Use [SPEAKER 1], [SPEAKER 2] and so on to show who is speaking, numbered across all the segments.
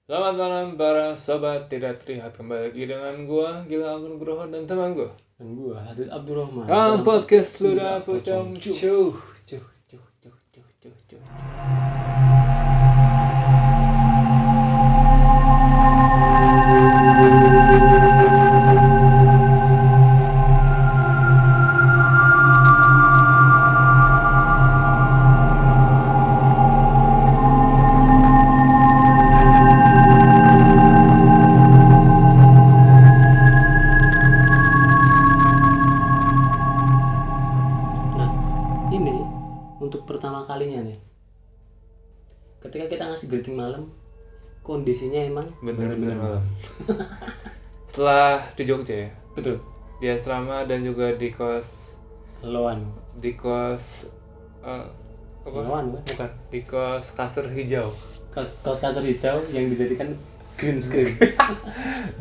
[SPEAKER 1] Selamat malam para sobat tidak terlihat, kembali lagi dengan gua Gila Anggun Nugroho dan teman gua
[SPEAKER 2] Dan gua Hadid Abdurrahman
[SPEAKER 1] dalam
[SPEAKER 2] dalam
[SPEAKER 1] podcast Ludah Pocong Cuh.
[SPEAKER 2] Nah, ini untuk pertama kalinya nih. Ketika kita ngasih greeting malam, kondisinya emang
[SPEAKER 1] Bener-bener malam. Setelah di Jogja ya,
[SPEAKER 2] betul.
[SPEAKER 1] di asrama dan juga di kos
[SPEAKER 2] Loan.
[SPEAKER 1] apa?
[SPEAKER 2] Loan, kan?
[SPEAKER 1] Bukan, di kos kasur hijau.
[SPEAKER 2] Kos kasur hijau yang dijadikan green screen.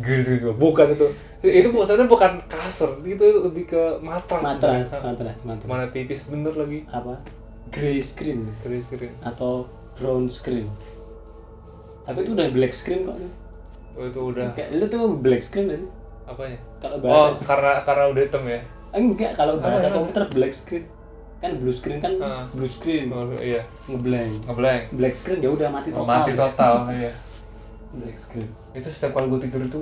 [SPEAKER 1] Gitu, bukan itu. Itu maksudnya bukan kasur, itu lebih ke matras.
[SPEAKER 2] matras.
[SPEAKER 1] Mana tipis bener lagi.
[SPEAKER 2] Apa? Grey screen
[SPEAKER 1] Terus
[SPEAKER 2] atau brown screen. Tapi itu udah black screen kok.
[SPEAKER 1] oh, itu udah
[SPEAKER 2] Kayak lu tuh black screen gak sih?
[SPEAKER 1] apanya?
[SPEAKER 2] Kalau
[SPEAKER 1] Oh,
[SPEAKER 2] bahasa
[SPEAKER 1] karena udah hitam ya.
[SPEAKER 2] enggak, kalau bahasa
[SPEAKER 1] Apa?
[SPEAKER 2] komputer black screen. Kan blue screen kan
[SPEAKER 1] Ah.
[SPEAKER 2] blue screen.
[SPEAKER 1] Oh, iya,
[SPEAKER 2] Ngeblank.
[SPEAKER 1] ngeblank.
[SPEAKER 2] Black screen ya udah mati total.
[SPEAKER 1] Mati total iya.
[SPEAKER 2] Black screen.
[SPEAKER 1] Itu setiap kali gue tidur itu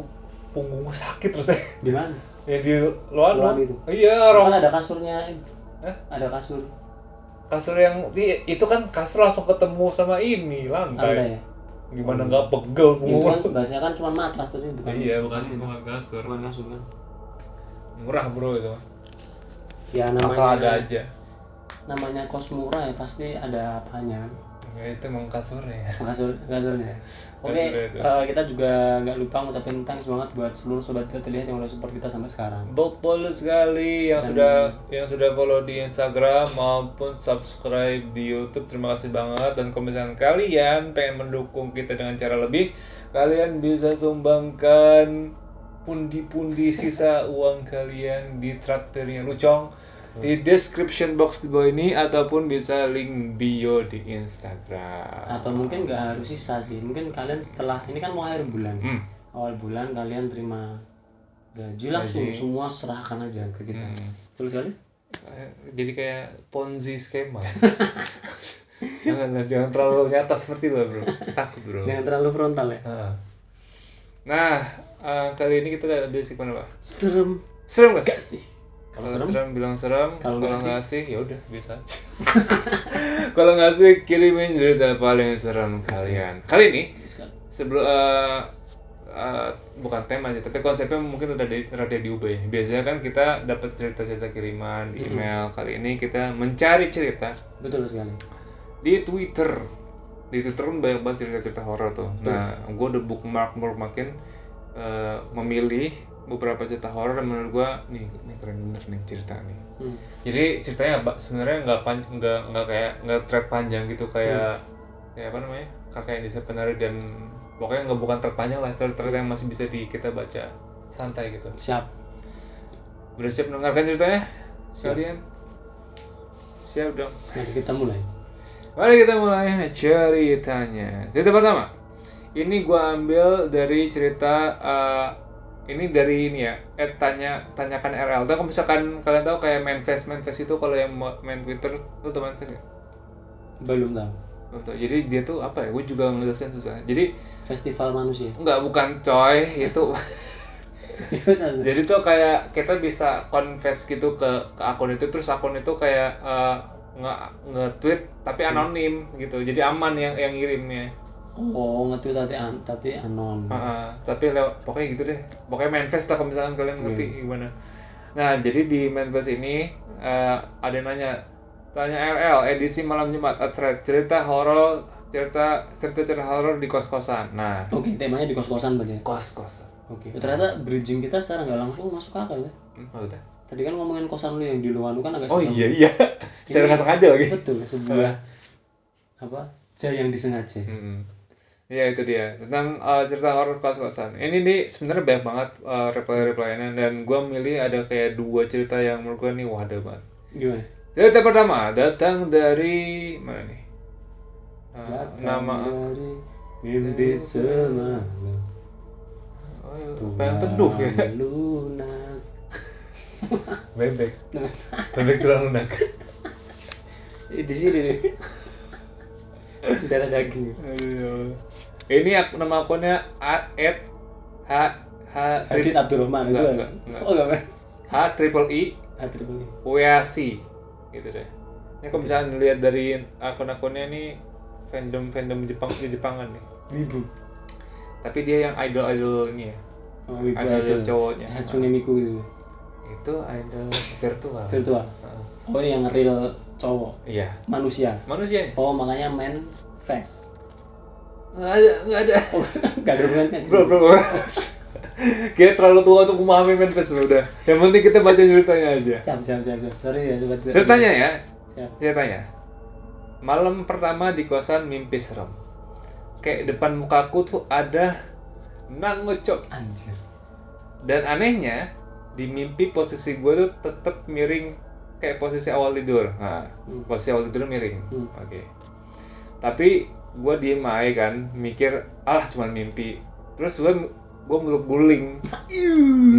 [SPEAKER 1] punggung gue sakit terus ya.
[SPEAKER 2] Di mana?
[SPEAKER 1] Ya di luar
[SPEAKER 2] Luar itu.
[SPEAKER 1] Iya,
[SPEAKER 2] Kan ada kasurnya.
[SPEAKER 1] Hah?
[SPEAKER 2] Ada kasur
[SPEAKER 1] Kasur yang itu kan kasur langsung ketemu sama ini lantai.
[SPEAKER 2] lantai ya.
[SPEAKER 1] Gimana nggak pegel
[SPEAKER 2] Itu
[SPEAKER 1] punggung?
[SPEAKER 2] kan bahasanya kan cuma matras terus bukan.
[SPEAKER 1] Iya, bukan
[SPEAKER 2] itu.
[SPEAKER 1] kasur.
[SPEAKER 2] Bukan kasur kan.
[SPEAKER 1] Murah bro itu.
[SPEAKER 2] Ya
[SPEAKER 1] Asal ada
[SPEAKER 2] namanya
[SPEAKER 1] aja.
[SPEAKER 2] namanya kos murah ya pasti ada apanya.
[SPEAKER 1] Ya, itu emang kasurnya ya.
[SPEAKER 2] Kasurnya. Oke,
[SPEAKER 1] Kasurnya itu.
[SPEAKER 2] kita juga nggak lupa ngucapin thanks banget buat seluruh sobat kita terlihat yang udah support kita sampai sekarang.
[SPEAKER 1] Betul sekali yang sudah follow di Instagram maupun subscribe di YouTube. Terima kasih banget. Dan kalau misalkan kalian pengen mendukung kita dengan cara lebih, kalian bisa sumbangkan pundi-pundi sisa uang kalian di traktirnya Lucong di description box di bawah ini ataupun bisa link bio di Instagram.
[SPEAKER 2] Atau mungkin nggak harus sisa sih, mungkin kalian setelah ini kan mau akhir bulan, awal bulan kalian terima gaji langsung semua serahkan aja ke kita. Betul sekali.
[SPEAKER 1] Jadi kayak Ponzi skema. jangan terlalu nyata seperti itu bro, takut bro.
[SPEAKER 2] Jangan terlalu frontal ya.
[SPEAKER 1] Nah, kali ini kita ada di segmen apa?
[SPEAKER 2] Serem
[SPEAKER 1] Serem gak
[SPEAKER 2] gak
[SPEAKER 1] sih?
[SPEAKER 2] sih?
[SPEAKER 1] Kalau serem bilang serem,
[SPEAKER 2] Kalau
[SPEAKER 1] kalau
[SPEAKER 2] nggak
[SPEAKER 1] nggak sih ya udah bisa. Kalau nggak sih kirimin cerita paling serem kalian. Kali ini sebelum bukan tema aja, tapi konsepnya mungkin rada diubah ya. Biasanya kan kita dapat cerita-cerita kiriman di email. Kali ini kita mencari cerita
[SPEAKER 2] Betul sekali.
[SPEAKER 1] di Twitter. Di Twitter kan banyak banget cerita-cerita horor tuh. Nah, gue udah bookmark makin memilih beberapa cerita horor yang menurut gue nih keren bener nih cerita nih. Jadi ceritanya sebenarnya nggak kayak thread panjang gitu kayak apa namanya kakak yang di Penari dan pokoknya bukan thread panjang lah, thread yang masih bisa kita baca santai gitu.
[SPEAKER 2] Siap.
[SPEAKER 1] Udah siap mendengarkan ceritanya kalian? Siap dong.
[SPEAKER 2] Mari kita mulai.
[SPEAKER 1] Mari kita mulai ceritanya. Cerita pertama. Ini gua ambil dari cerita ini dari ini ya. Tanyakan RL. Tahu kalau misalkan kalian tahu kayak manifest itu kalau yang main Twitter, lu tuh manifest enggak?
[SPEAKER 2] Belum tahu.
[SPEAKER 1] Betul. Jadi dia tuh apa ya? Gue juga ngejelasin susah. Jadi
[SPEAKER 2] Festival manusia.
[SPEAKER 1] bukan coy, itu jadi tuh kayak kita bisa confess gitu ke akun itu, terus akun itu kayak nge-tweet tapi anonim gitu. Jadi aman yang ngirimnya.
[SPEAKER 2] Oh, nge-tweet tapi anon.
[SPEAKER 1] Tapi pokoknya gitu deh. Pokoknya manifest lah kalau misalkan kalian ngerti gimana. Nah, jadi di manifest ini ada yang tanya RL edisi malam Jumat thread cerita horor di kos-kosan. Nah,
[SPEAKER 2] Oke, temanya di kos-kosan berarti.
[SPEAKER 1] kos-kosan.
[SPEAKER 2] Oke. Ternyata bridging kita secara nggak langsung masuk akal ya.
[SPEAKER 1] Maksudnya?
[SPEAKER 2] Tadi kan ngomongin kosan lu yang di luar lu kan agak
[SPEAKER 1] Oh
[SPEAKER 2] serem.
[SPEAKER 1] iya. Secara nggak sengaja lagi.
[SPEAKER 2] Betul, sebuah apa? Yang disengaja.
[SPEAKER 1] Iya itu dia tentang cerita horor kos-kosan. Ini nih sebenarnya banyak banget reply-reply-nya dan gue milih ada kayak 2 cerita yang menurut gue nih wadah banget.
[SPEAKER 2] Gimana?
[SPEAKER 1] Cerita pertama datang dari mana nih? Nama
[SPEAKER 2] dari Mimpi semalam.
[SPEAKER 1] Pengen teduh ya.
[SPEAKER 2] Lunak.
[SPEAKER 1] Bebek tulang lunak.
[SPEAKER 2] Di sini nih. Darah daging.
[SPEAKER 1] Aduh. Ini nama akunnya
[SPEAKER 2] Hadid Abdurrahman.
[SPEAKER 1] Enggak.
[SPEAKER 2] Oh enggak.
[SPEAKER 1] HIII WAC gitu deh. Ini kalau misalnya lihat dari akun-akunnya nih fandom Jepangan nih.
[SPEAKER 2] Wibu.
[SPEAKER 1] Tapi dia yang idol ini ya. Idol cowoknya.
[SPEAKER 2] Hatsune Miku gitu.
[SPEAKER 1] Itu idol virtual.
[SPEAKER 2] Oh ini yang real cowok.
[SPEAKER 1] Iya.
[SPEAKER 2] Manusia. Oh makanya main face.
[SPEAKER 1] Nggak ada.
[SPEAKER 2] Oh, nggak ada hubungannya.
[SPEAKER 1] Bro. Kayak terlalu tua untuk memahami Manifest udah. Yang penting kita baca ceritanya aja.
[SPEAKER 2] Siap. Sorry ya sobat.
[SPEAKER 1] Ceritanya ya.
[SPEAKER 2] Siap.
[SPEAKER 1] Ceritanya. Malam pertama di kosan mimpi serem. Kayak depan mukaku tuh ada nang ngecop.
[SPEAKER 2] Anjir.
[SPEAKER 1] Dan anehnya di mimpi posisi gue tuh tetep miring kayak posisi awal tidur. Nah, posisi awal tidur miring. Oke. Tapi gue diem aja kan, mikir cuma mimpi. Terus gue meluk guling.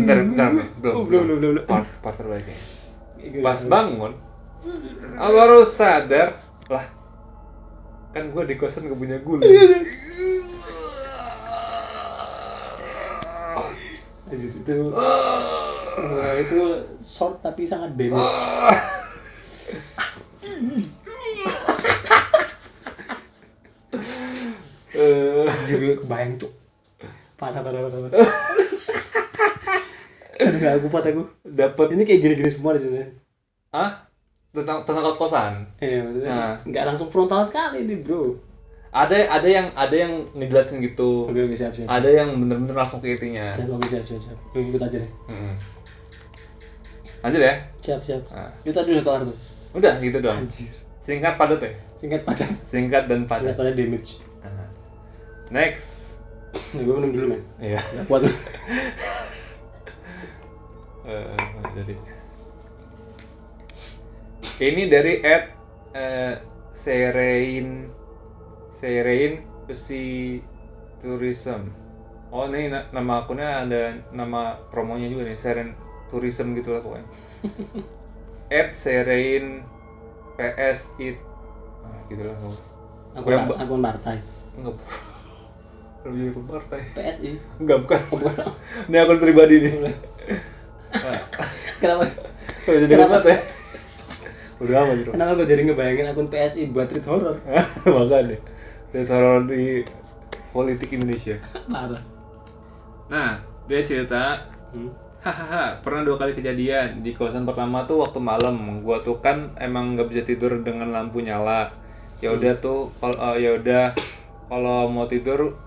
[SPEAKER 1] Bentar, belum. Part terbaiknya. Pas bangun, baru sadar lah, kan gue di kosan gak punya guling.
[SPEAKER 2] Itu short tapi sangat damage. Anjir gue kebayang tuh. Parah. Aduh gak kuat aku.
[SPEAKER 1] Dapat
[SPEAKER 2] ini kayak gini-gini semua di sini.
[SPEAKER 1] Tentang kos-kosan.
[SPEAKER 2] Iya maksudnya. Nggak langsung frontal sekali nih bro.
[SPEAKER 1] Ada yang ngejelasin gitu.
[SPEAKER 2] Oke siap.
[SPEAKER 1] Ada yang bener-bener langsung ke intinya.
[SPEAKER 2] Siap. Ikut aja deh.
[SPEAKER 1] Lanjut ya.
[SPEAKER 2] Siap. Itu tadi udah kelar tuh.
[SPEAKER 1] Udah gitu doang.
[SPEAKER 2] Anjir.
[SPEAKER 1] Singkat padat ya. Singkat dan padat.
[SPEAKER 2] Singkat padat damage.
[SPEAKER 1] Next.
[SPEAKER 2] Gue minum dulu men.
[SPEAKER 1] Iya.
[SPEAKER 2] Nggak kuat.
[SPEAKER 1] Jadi ini dari Serein Tourism. Oh ini nama akunnya ada nama promonya juga nih, Serein Tourism gitu lah pokoknya. @Serein PSI gitu lah.
[SPEAKER 2] Akun partai.
[SPEAKER 1] Enggak. Lebih akun partai.
[SPEAKER 2] PSI.
[SPEAKER 1] Enggak, bukan. Ini akun pribadi nih.
[SPEAKER 2] Kenapa?
[SPEAKER 1] Jadi partai. Udah amat bro.
[SPEAKER 2] Kenapa gue jadi ngebayangin akun PSI buat tweet horror?
[SPEAKER 1] Makanya tweet horror di politik Indonesia.
[SPEAKER 2] Parah.
[SPEAKER 1] Nah, dia cerita pernah 2 kali kejadian. Di kosan pertama tuh waktu malam, gua tuh kan emang nggak bisa tidur dengan lampu nyala. Ya udah tuh kalau mau tidur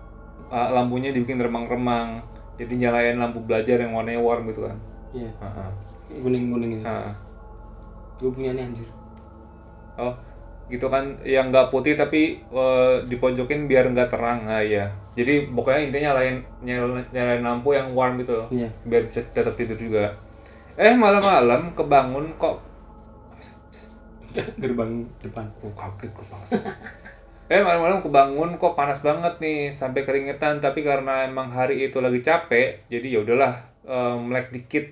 [SPEAKER 1] lampunya dibikin remang-remang. Jadi nyalain lampu belajar yang warnanya warm gitu kan.
[SPEAKER 2] Iya. Kuning-kuning gitu. Gue punya nih anjir.
[SPEAKER 1] Oh, gitu kan, yang nggak putih tapi dipojokin biar nggak terang. Nah iya. Jadi pokoknya intinya nyalain lampu yang warm gitu loh.
[SPEAKER 2] Iya.
[SPEAKER 1] Biar bisa tetap tidur juga. Malam-malam kebangun kok
[SPEAKER 2] gerbang depan.
[SPEAKER 1] Kaget gue banget. Malam-malam kebangun kok panas banget nih sampai keringetan, tapi karena emang hari itu lagi capek, jadi ya udahlah melek dikit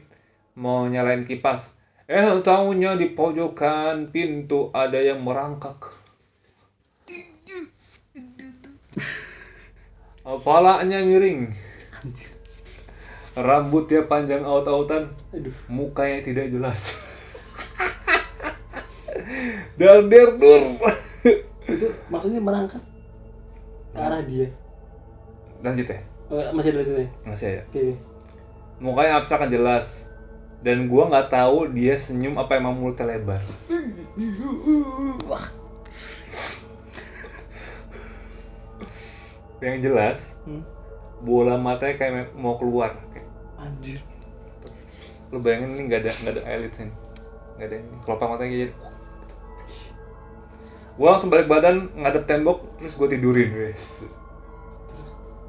[SPEAKER 1] mau nyalain kipas. Tahunya di pojokan pintu ada yang merangkak. Kepalanya miring. Rambutnya panjang aut-autan. Mukanya tidak jelas. Dar-der.
[SPEAKER 2] Itu maksudnya merangkak ke arah dia.
[SPEAKER 1] Lanjut ya?
[SPEAKER 2] Masih ada sini.
[SPEAKER 1] Masih ya.
[SPEAKER 2] Oke.
[SPEAKER 1] Mukanya abstrak kan jelas. Dan gua nggak tahu dia senyum apa emang mulutnya lebar. Yang jelas, bola matanya kayak mau keluar.
[SPEAKER 2] Anjir.
[SPEAKER 1] Lu bayangin ini nggak ada eyelids ini, nggak ada ini. Kelopak matanya kayak. Gua langsung balik badan ngadep tembok terus gua tidurin, wes.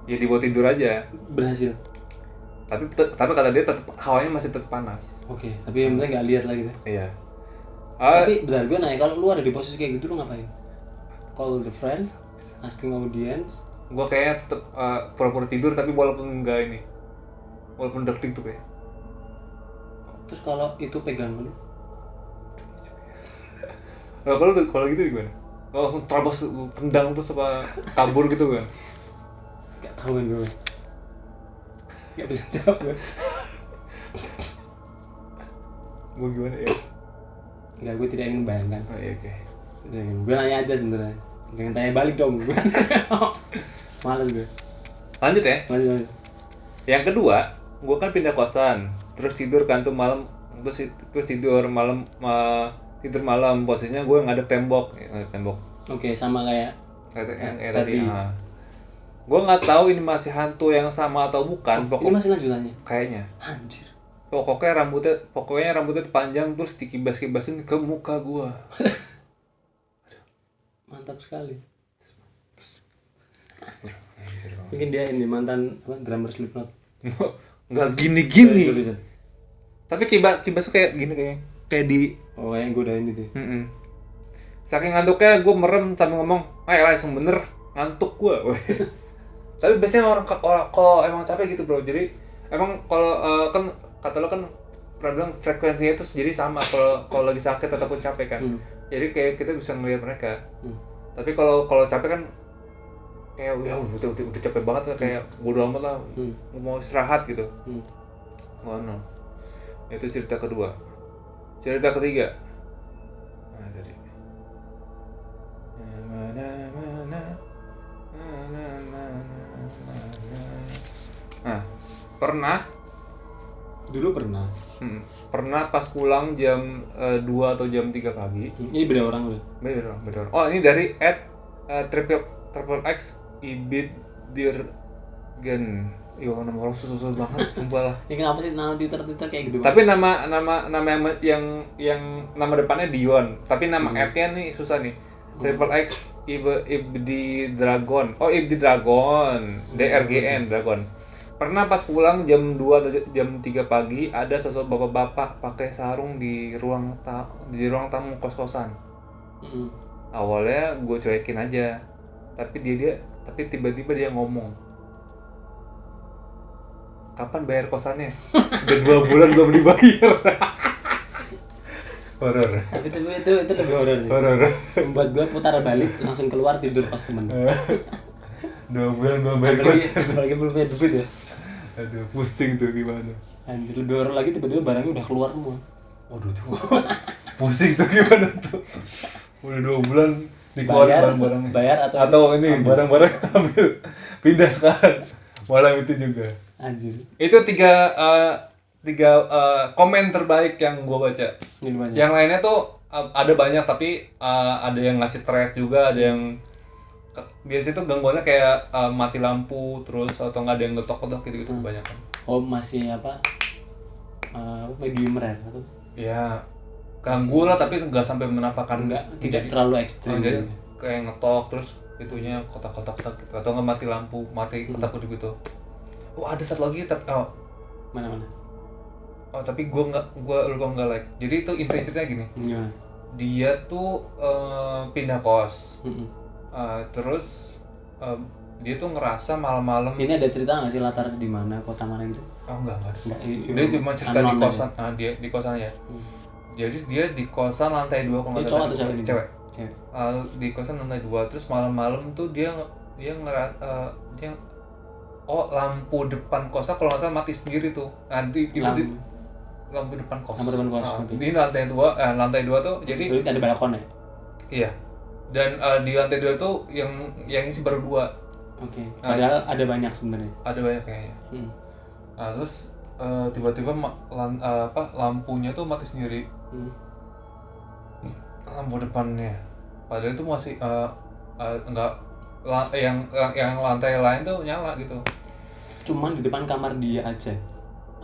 [SPEAKER 1] Ya dibuat tidur aja.
[SPEAKER 2] Berhasil.
[SPEAKER 1] Tapi kata dia tetap hawanya masih tetap panas.
[SPEAKER 2] Oke, tapi yang penting nggak lihat lagi tuh.
[SPEAKER 1] Iya.
[SPEAKER 2] Tapi bentar, gue nanya, kalau lu ada di posisi kayak gitu lu ngapain? Call the friend, asking audience,
[SPEAKER 1] gue kayaknya tetap pura-pura tidur tapi walaupun enggak ini, walaupun udah tuh kayak.
[SPEAKER 2] Terus kalau itu pegang lu?
[SPEAKER 1] Nah, kalau gitu gimana? Kalau langsung terabas tendang terus apa kabur gitu kan?
[SPEAKER 2] Gak tahu kan gue. Gak bisa jawab gue.
[SPEAKER 1] Gue gimana ya?
[SPEAKER 2] Enggak, gue tidak ingin bayangkan.
[SPEAKER 1] Oh iya, oke.
[SPEAKER 2] Gue nanya aja sebenarnya. Jangan tanya balik dong. Males gue.
[SPEAKER 1] Lanjut ya.
[SPEAKER 2] Lanjut.
[SPEAKER 1] Yang kedua, gue kan pindah kosan, terus tidur kan tuh malam, terus tidur malam, posisinya gue ngadep tembok.
[SPEAKER 2] Oke, sama kayak
[SPEAKER 1] tadi. Gue nggak tahu ini masih hantu yang sama atau bukan.
[SPEAKER 2] Ini masih lanjutannya.
[SPEAKER 1] Kayaknya.
[SPEAKER 2] Anjir.
[SPEAKER 1] Pokoknya rambutnya panjang terus dikibas-kibasin ke muka gue.
[SPEAKER 2] Mantap sekali. Mungkin dia ini mantan drummer Slipknot.
[SPEAKER 1] Nggak gini-gini.
[SPEAKER 2] Sorry.
[SPEAKER 1] Tapi kibasnya kayak gini kayak di.
[SPEAKER 2] Oh, yang godain itu.
[SPEAKER 1] Saking ngantuknya gue merem sambil ngomong, langsung bener ngantuk gue. Tapi biasanya orang kalau emang capek gitu bro. Jadi emang kalau kan kata lo kan pernah bilang frekuensinya itu jadi sama kalau lagi sakit ataupun capek kan. Jadi kayak kita bisa ngelihat mereka. Tapi kalau capek kan kayak udah capek banget kayak bodo amat lah, mau istirahat gitu. No. Itu cerita kedua. Cerita ketiga. Nah, tadi. Pernah pas pulang jam 2 atau jam 3 pagi.
[SPEAKER 2] Ini beda orang loh.
[SPEAKER 1] Beda orang. Oh, ini dari @triple_x Ibiddirgen. Yo, nama orang susah banget, sumpah lah.
[SPEAKER 2] Ini kenapa sih nama Twitter kayak gitu?
[SPEAKER 1] Tapi nama yang nama depannya Dion, tapi nama @nya nih susah nih. @x Ibiddragon. Oh, Ibiddragon. DRGN Dragon. Pernah pas pulang jam 2 atau jam 3 pagi ada sosok bapak-bapak pakai sarung di ruang tamu kos-kosan. Awalnya gue cuekin aja. Tapi tiba-tiba dia ngomong, "Kapan bayar kosannya?" Udah 2 bulan belum dibayar. Horor.
[SPEAKER 2] Tapi itu lebih horor sih.
[SPEAKER 1] Horor.
[SPEAKER 2] Membuat gue putar balik langsung keluar tidur kos temen.
[SPEAKER 1] 2 bulan belum bayar kosan.
[SPEAKER 2] Apalagi belum bayar duit ya.
[SPEAKER 1] Aduh, pusing tuh gimana.
[SPEAKER 2] Anjir, lebih horor lagi tiba-tiba barangnya udah keluar semua.
[SPEAKER 1] Waduh tuh. Pusing tuh gimana tuh. Udah 2 bulan dikeluarin barang-barangnya.
[SPEAKER 2] Bayar
[SPEAKER 1] atau ini barang-barang ambil pindah sekarang. Malam itu juga.
[SPEAKER 2] Anjir.
[SPEAKER 1] Itu 3 komen terbaik yang gue baca. Yang lainnya tuh ada banyak tapi ada yang ngasih thread juga, ada yang biasanya tuh gangguannya kayak mati lampu terus atau nggak ada yang getok-getok gitu kebanyakan.
[SPEAKER 2] Oh, masih apa? Medium rare atau?
[SPEAKER 1] Ya ganggu lah tapi nggak sampai menampakkan.
[SPEAKER 2] Tidak terlalu ekstrim.
[SPEAKER 1] Jadi kayak ngetok terus itunya kotak-kotak gitu atau nggak mati lampu, mati kotak gitu. Oh, ada satu lagi tapi
[SPEAKER 2] mana?
[SPEAKER 1] Oh, tapi gue lupa nggak like. Jadi itu inti ceritanya gini.
[SPEAKER 2] Gimana?
[SPEAKER 1] Dia tuh pindah kos. Terus dia tuh ngerasa malam-malam.
[SPEAKER 2] Ini ada cerita nggak sih latar di mana, kota mana gitu?
[SPEAKER 1] Oh, enggak. Dia cuma cerita di kosan. Dia di kosannya. Jadi dia di kosan lantai 2 kalau nggak salah.
[SPEAKER 2] Cowok atau cewek? Cewek.
[SPEAKER 1] Di kosan lantai 2 terus malam-malam tuh dia ngerasa lampu depan kosan kalau nggak salah mati sendiri tuh. Lampu depan kos. Di lantai 2 tuh jadi
[SPEAKER 2] ada balkon ya?
[SPEAKER 1] Iya. Dan di lantai 2 tuh yang isi baru 2.
[SPEAKER 2] Oke. Padahal ada banyak sebenarnya.
[SPEAKER 1] Ada banyak kayaknya. Terus tiba-tiba lampunya tuh mati sendiri. Lampu depannya. Padahal itu masih yang lantai lain tuh nyala gitu.
[SPEAKER 2] Cuman di depan kamar dia aja.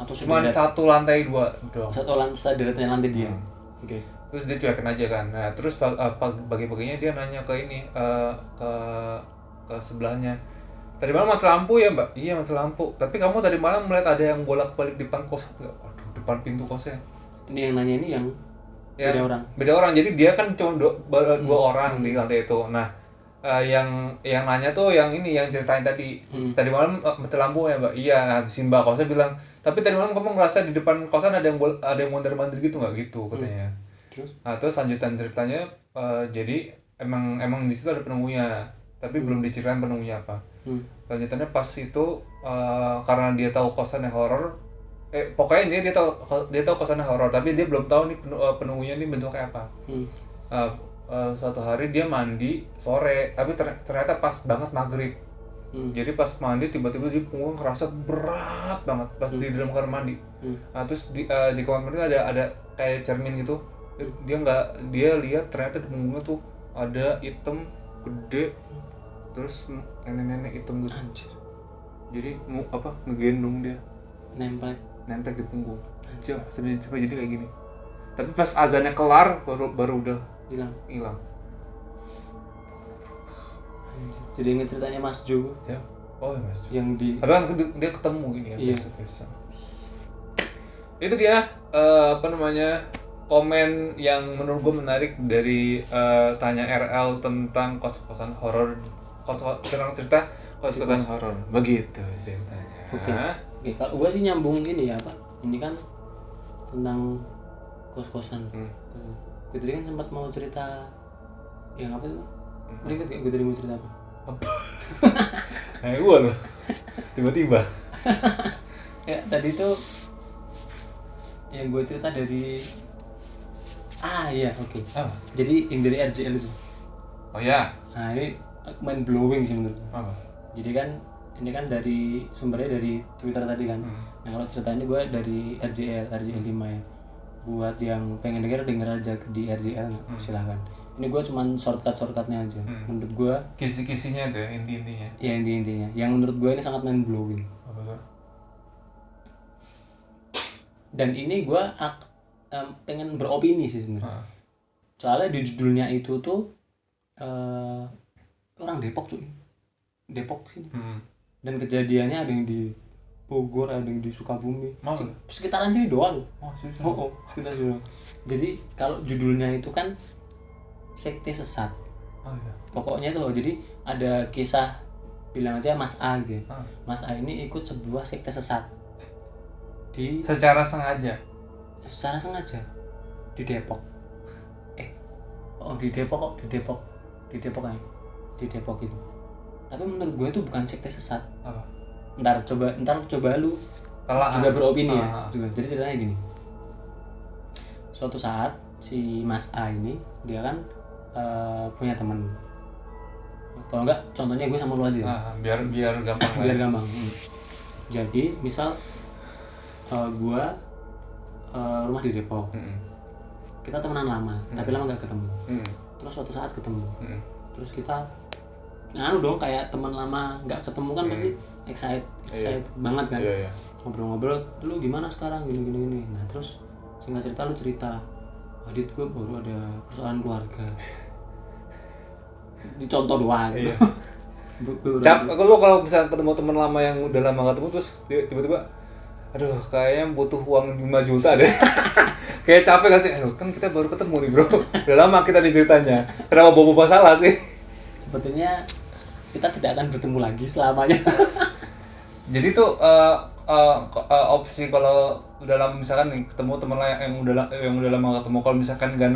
[SPEAKER 2] Atau
[SPEAKER 1] cuma satu lantai 2 doang.
[SPEAKER 2] Sederetnya lantai dia. Oke.
[SPEAKER 1] Terus dia cuekin aja kan. Nah, terus pagi-paginya dia nanya ke ini ke sebelahnya. Tadi malam mati lampu ya, Mbak? Iya, mati lampu. Tapi kamu tadi malam melihat ada yang bolak-balik di depan kos. Waduh, depan pintu kosnya. Ini
[SPEAKER 2] yang nanya ini yang beda orang.
[SPEAKER 1] Beda orang. Jadi dia kan cuma dua orang di lantai itu. Nah, yang nanya tuh yang ini yang ceritain tadi tadi malam mati lampu ya mbak. Iya, si mbak kosnya bilang tapi tadi malam kamu ngerasa di depan kosan ada yang mondar-mandir gitu nggak gitu katanya. Terus lanjutan ceritanya jadi emang di situ ada penunggunya tapi belum diceritain penunggunya apa. Lanjutannya pas itu karena dia tahu kosannya horor, pokoknya dia tahu kosannya horor tapi dia belum tahu nih penunggunya ini bentuknya apa. Suatu hari dia mandi sore tapi ternyata pas banget maghrib. Jadi pas mandi tiba-tiba dia punggung ngerasa berat banget pas di dalam kamar mandi. Nah, terus di kamar mandi ada kayak cermin gitu. Dia lihat ternyata di punggungnya tuh ada hitam gede terus nenek-nenek hitam gitu.
[SPEAKER 2] Anjir.
[SPEAKER 1] Jadi ngegendong dia
[SPEAKER 2] Nempel
[SPEAKER 1] di punggung aja sampai jadi kayak gini. Tapi pas azannya kelar baru udah hilang.
[SPEAKER 2] Jadi inget ceritanya Mas Jo.
[SPEAKER 1] Oh ya Mas Jo.
[SPEAKER 2] Yang di
[SPEAKER 1] tapi kan dia ketemu gini kan face to face. Itu dia komen yang menurut gue menarik dari tanya RL tentang kos-kosan horor, tentang cerita kos-kosan horor. Begitu ceritanya.
[SPEAKER 2] Oke, kalau gue sih nyambung ini ya apa? Ini kan tentang kos-kosan. Gue tadi kan sempat mau cerita yang apa tuh? Ingat gak gue tadi mau cerita apa?
[SPEAKER 1] Gue loh. Tiba-tiba.
[SPEAKER 2] Ya tadi tuh yang gue cerita dari iya oke. Jadi yang dari RJL itu.
[SPEAKER 1] Oh ya.
[SPEAKER 2] Nah ini mind blowing sih menurut gue.
[SPEAKER 1] Apa?
[SPEAKER 2] Jadi kan ini kan dari sumbernya dari Twitter tadi kan. Nah kalau ceritanya gue dari RJL 5 ya. Buat yang pengen denger aja di RJL silahkan. Ini gue cuman shortcutnya aja. Menurut gue
[SPEAKER 1] kisi-kisinya tuh inti-intinya.
[SPEAKER 2] Ya intinya. Yang menurut gue ini sangat mind blowing.
[SPEAKER 1] Apa tuh?
[SPEAKER 2] Dan ini gue pengen beropini sih sebenarnya. Soalnya di judulnya itu tuh orang Depok cuy. Depok sini. Dan kejadiannya ada yang di Bogor, ada yang di Sukabumi. Sekitaran sini doang. Sekitar sini. Jadi kalau judulnya itu kan sekte sesat. Pokoknya tuh jadi ada kisah bilang aja Mas A gitu. Mas A ini ikut sebuah sekte sesat.
[SPEAKER 1] Secara sengaja
[SPEAKER 2] di Depok. Di Depok itu. Tapi menurut gue itu bukan sekte sesat.
[SPEAKER 1] Apa?
[SPEAKER 2] Ntar coba lu juga beropini ya. Jadi ceritanya gini. Suatu saat si Mas A ini dia kan punya teman. Kalau enggak contohnya gue sama lu aja.
[SPEAKER 1] Biar gampang.
[SPEAKER 2] Biar gampang. Jadi misal gue rumah di Depok. Kita temenan lama, tapi lama gak ketemu. Terus suatu saat ketemu. Terus kita dong kayak teman lama gak ketemu kan pasti excited banget kan. Ngobrol-ngobrol, lu gimana sekarang gini. Nah terus singkat cerita lu cerita, Adit gue baru ada persoalan keluarga. Dicontoh doang.
[SPEAKER 1] Lu kalau misalnya ketemu teman lama yang udah lama gak ketemu terus tiba-tiba aduh kayaknya butuh uang 5 juta deh. Kayak capek gak sih? Kan kita baru ketemu nih bro. Udah lama kita di ceritanya. Kenapa bawa masalah sih?
[SPEAKER 2] Sepertinya kita tidak akan bertemu lagi selamanya.
[SPEAKER 1] Jadi tuh opsi kalau udah lama misalkan nih ketemu teman yang udah lama ketemu, kalau misalkan gak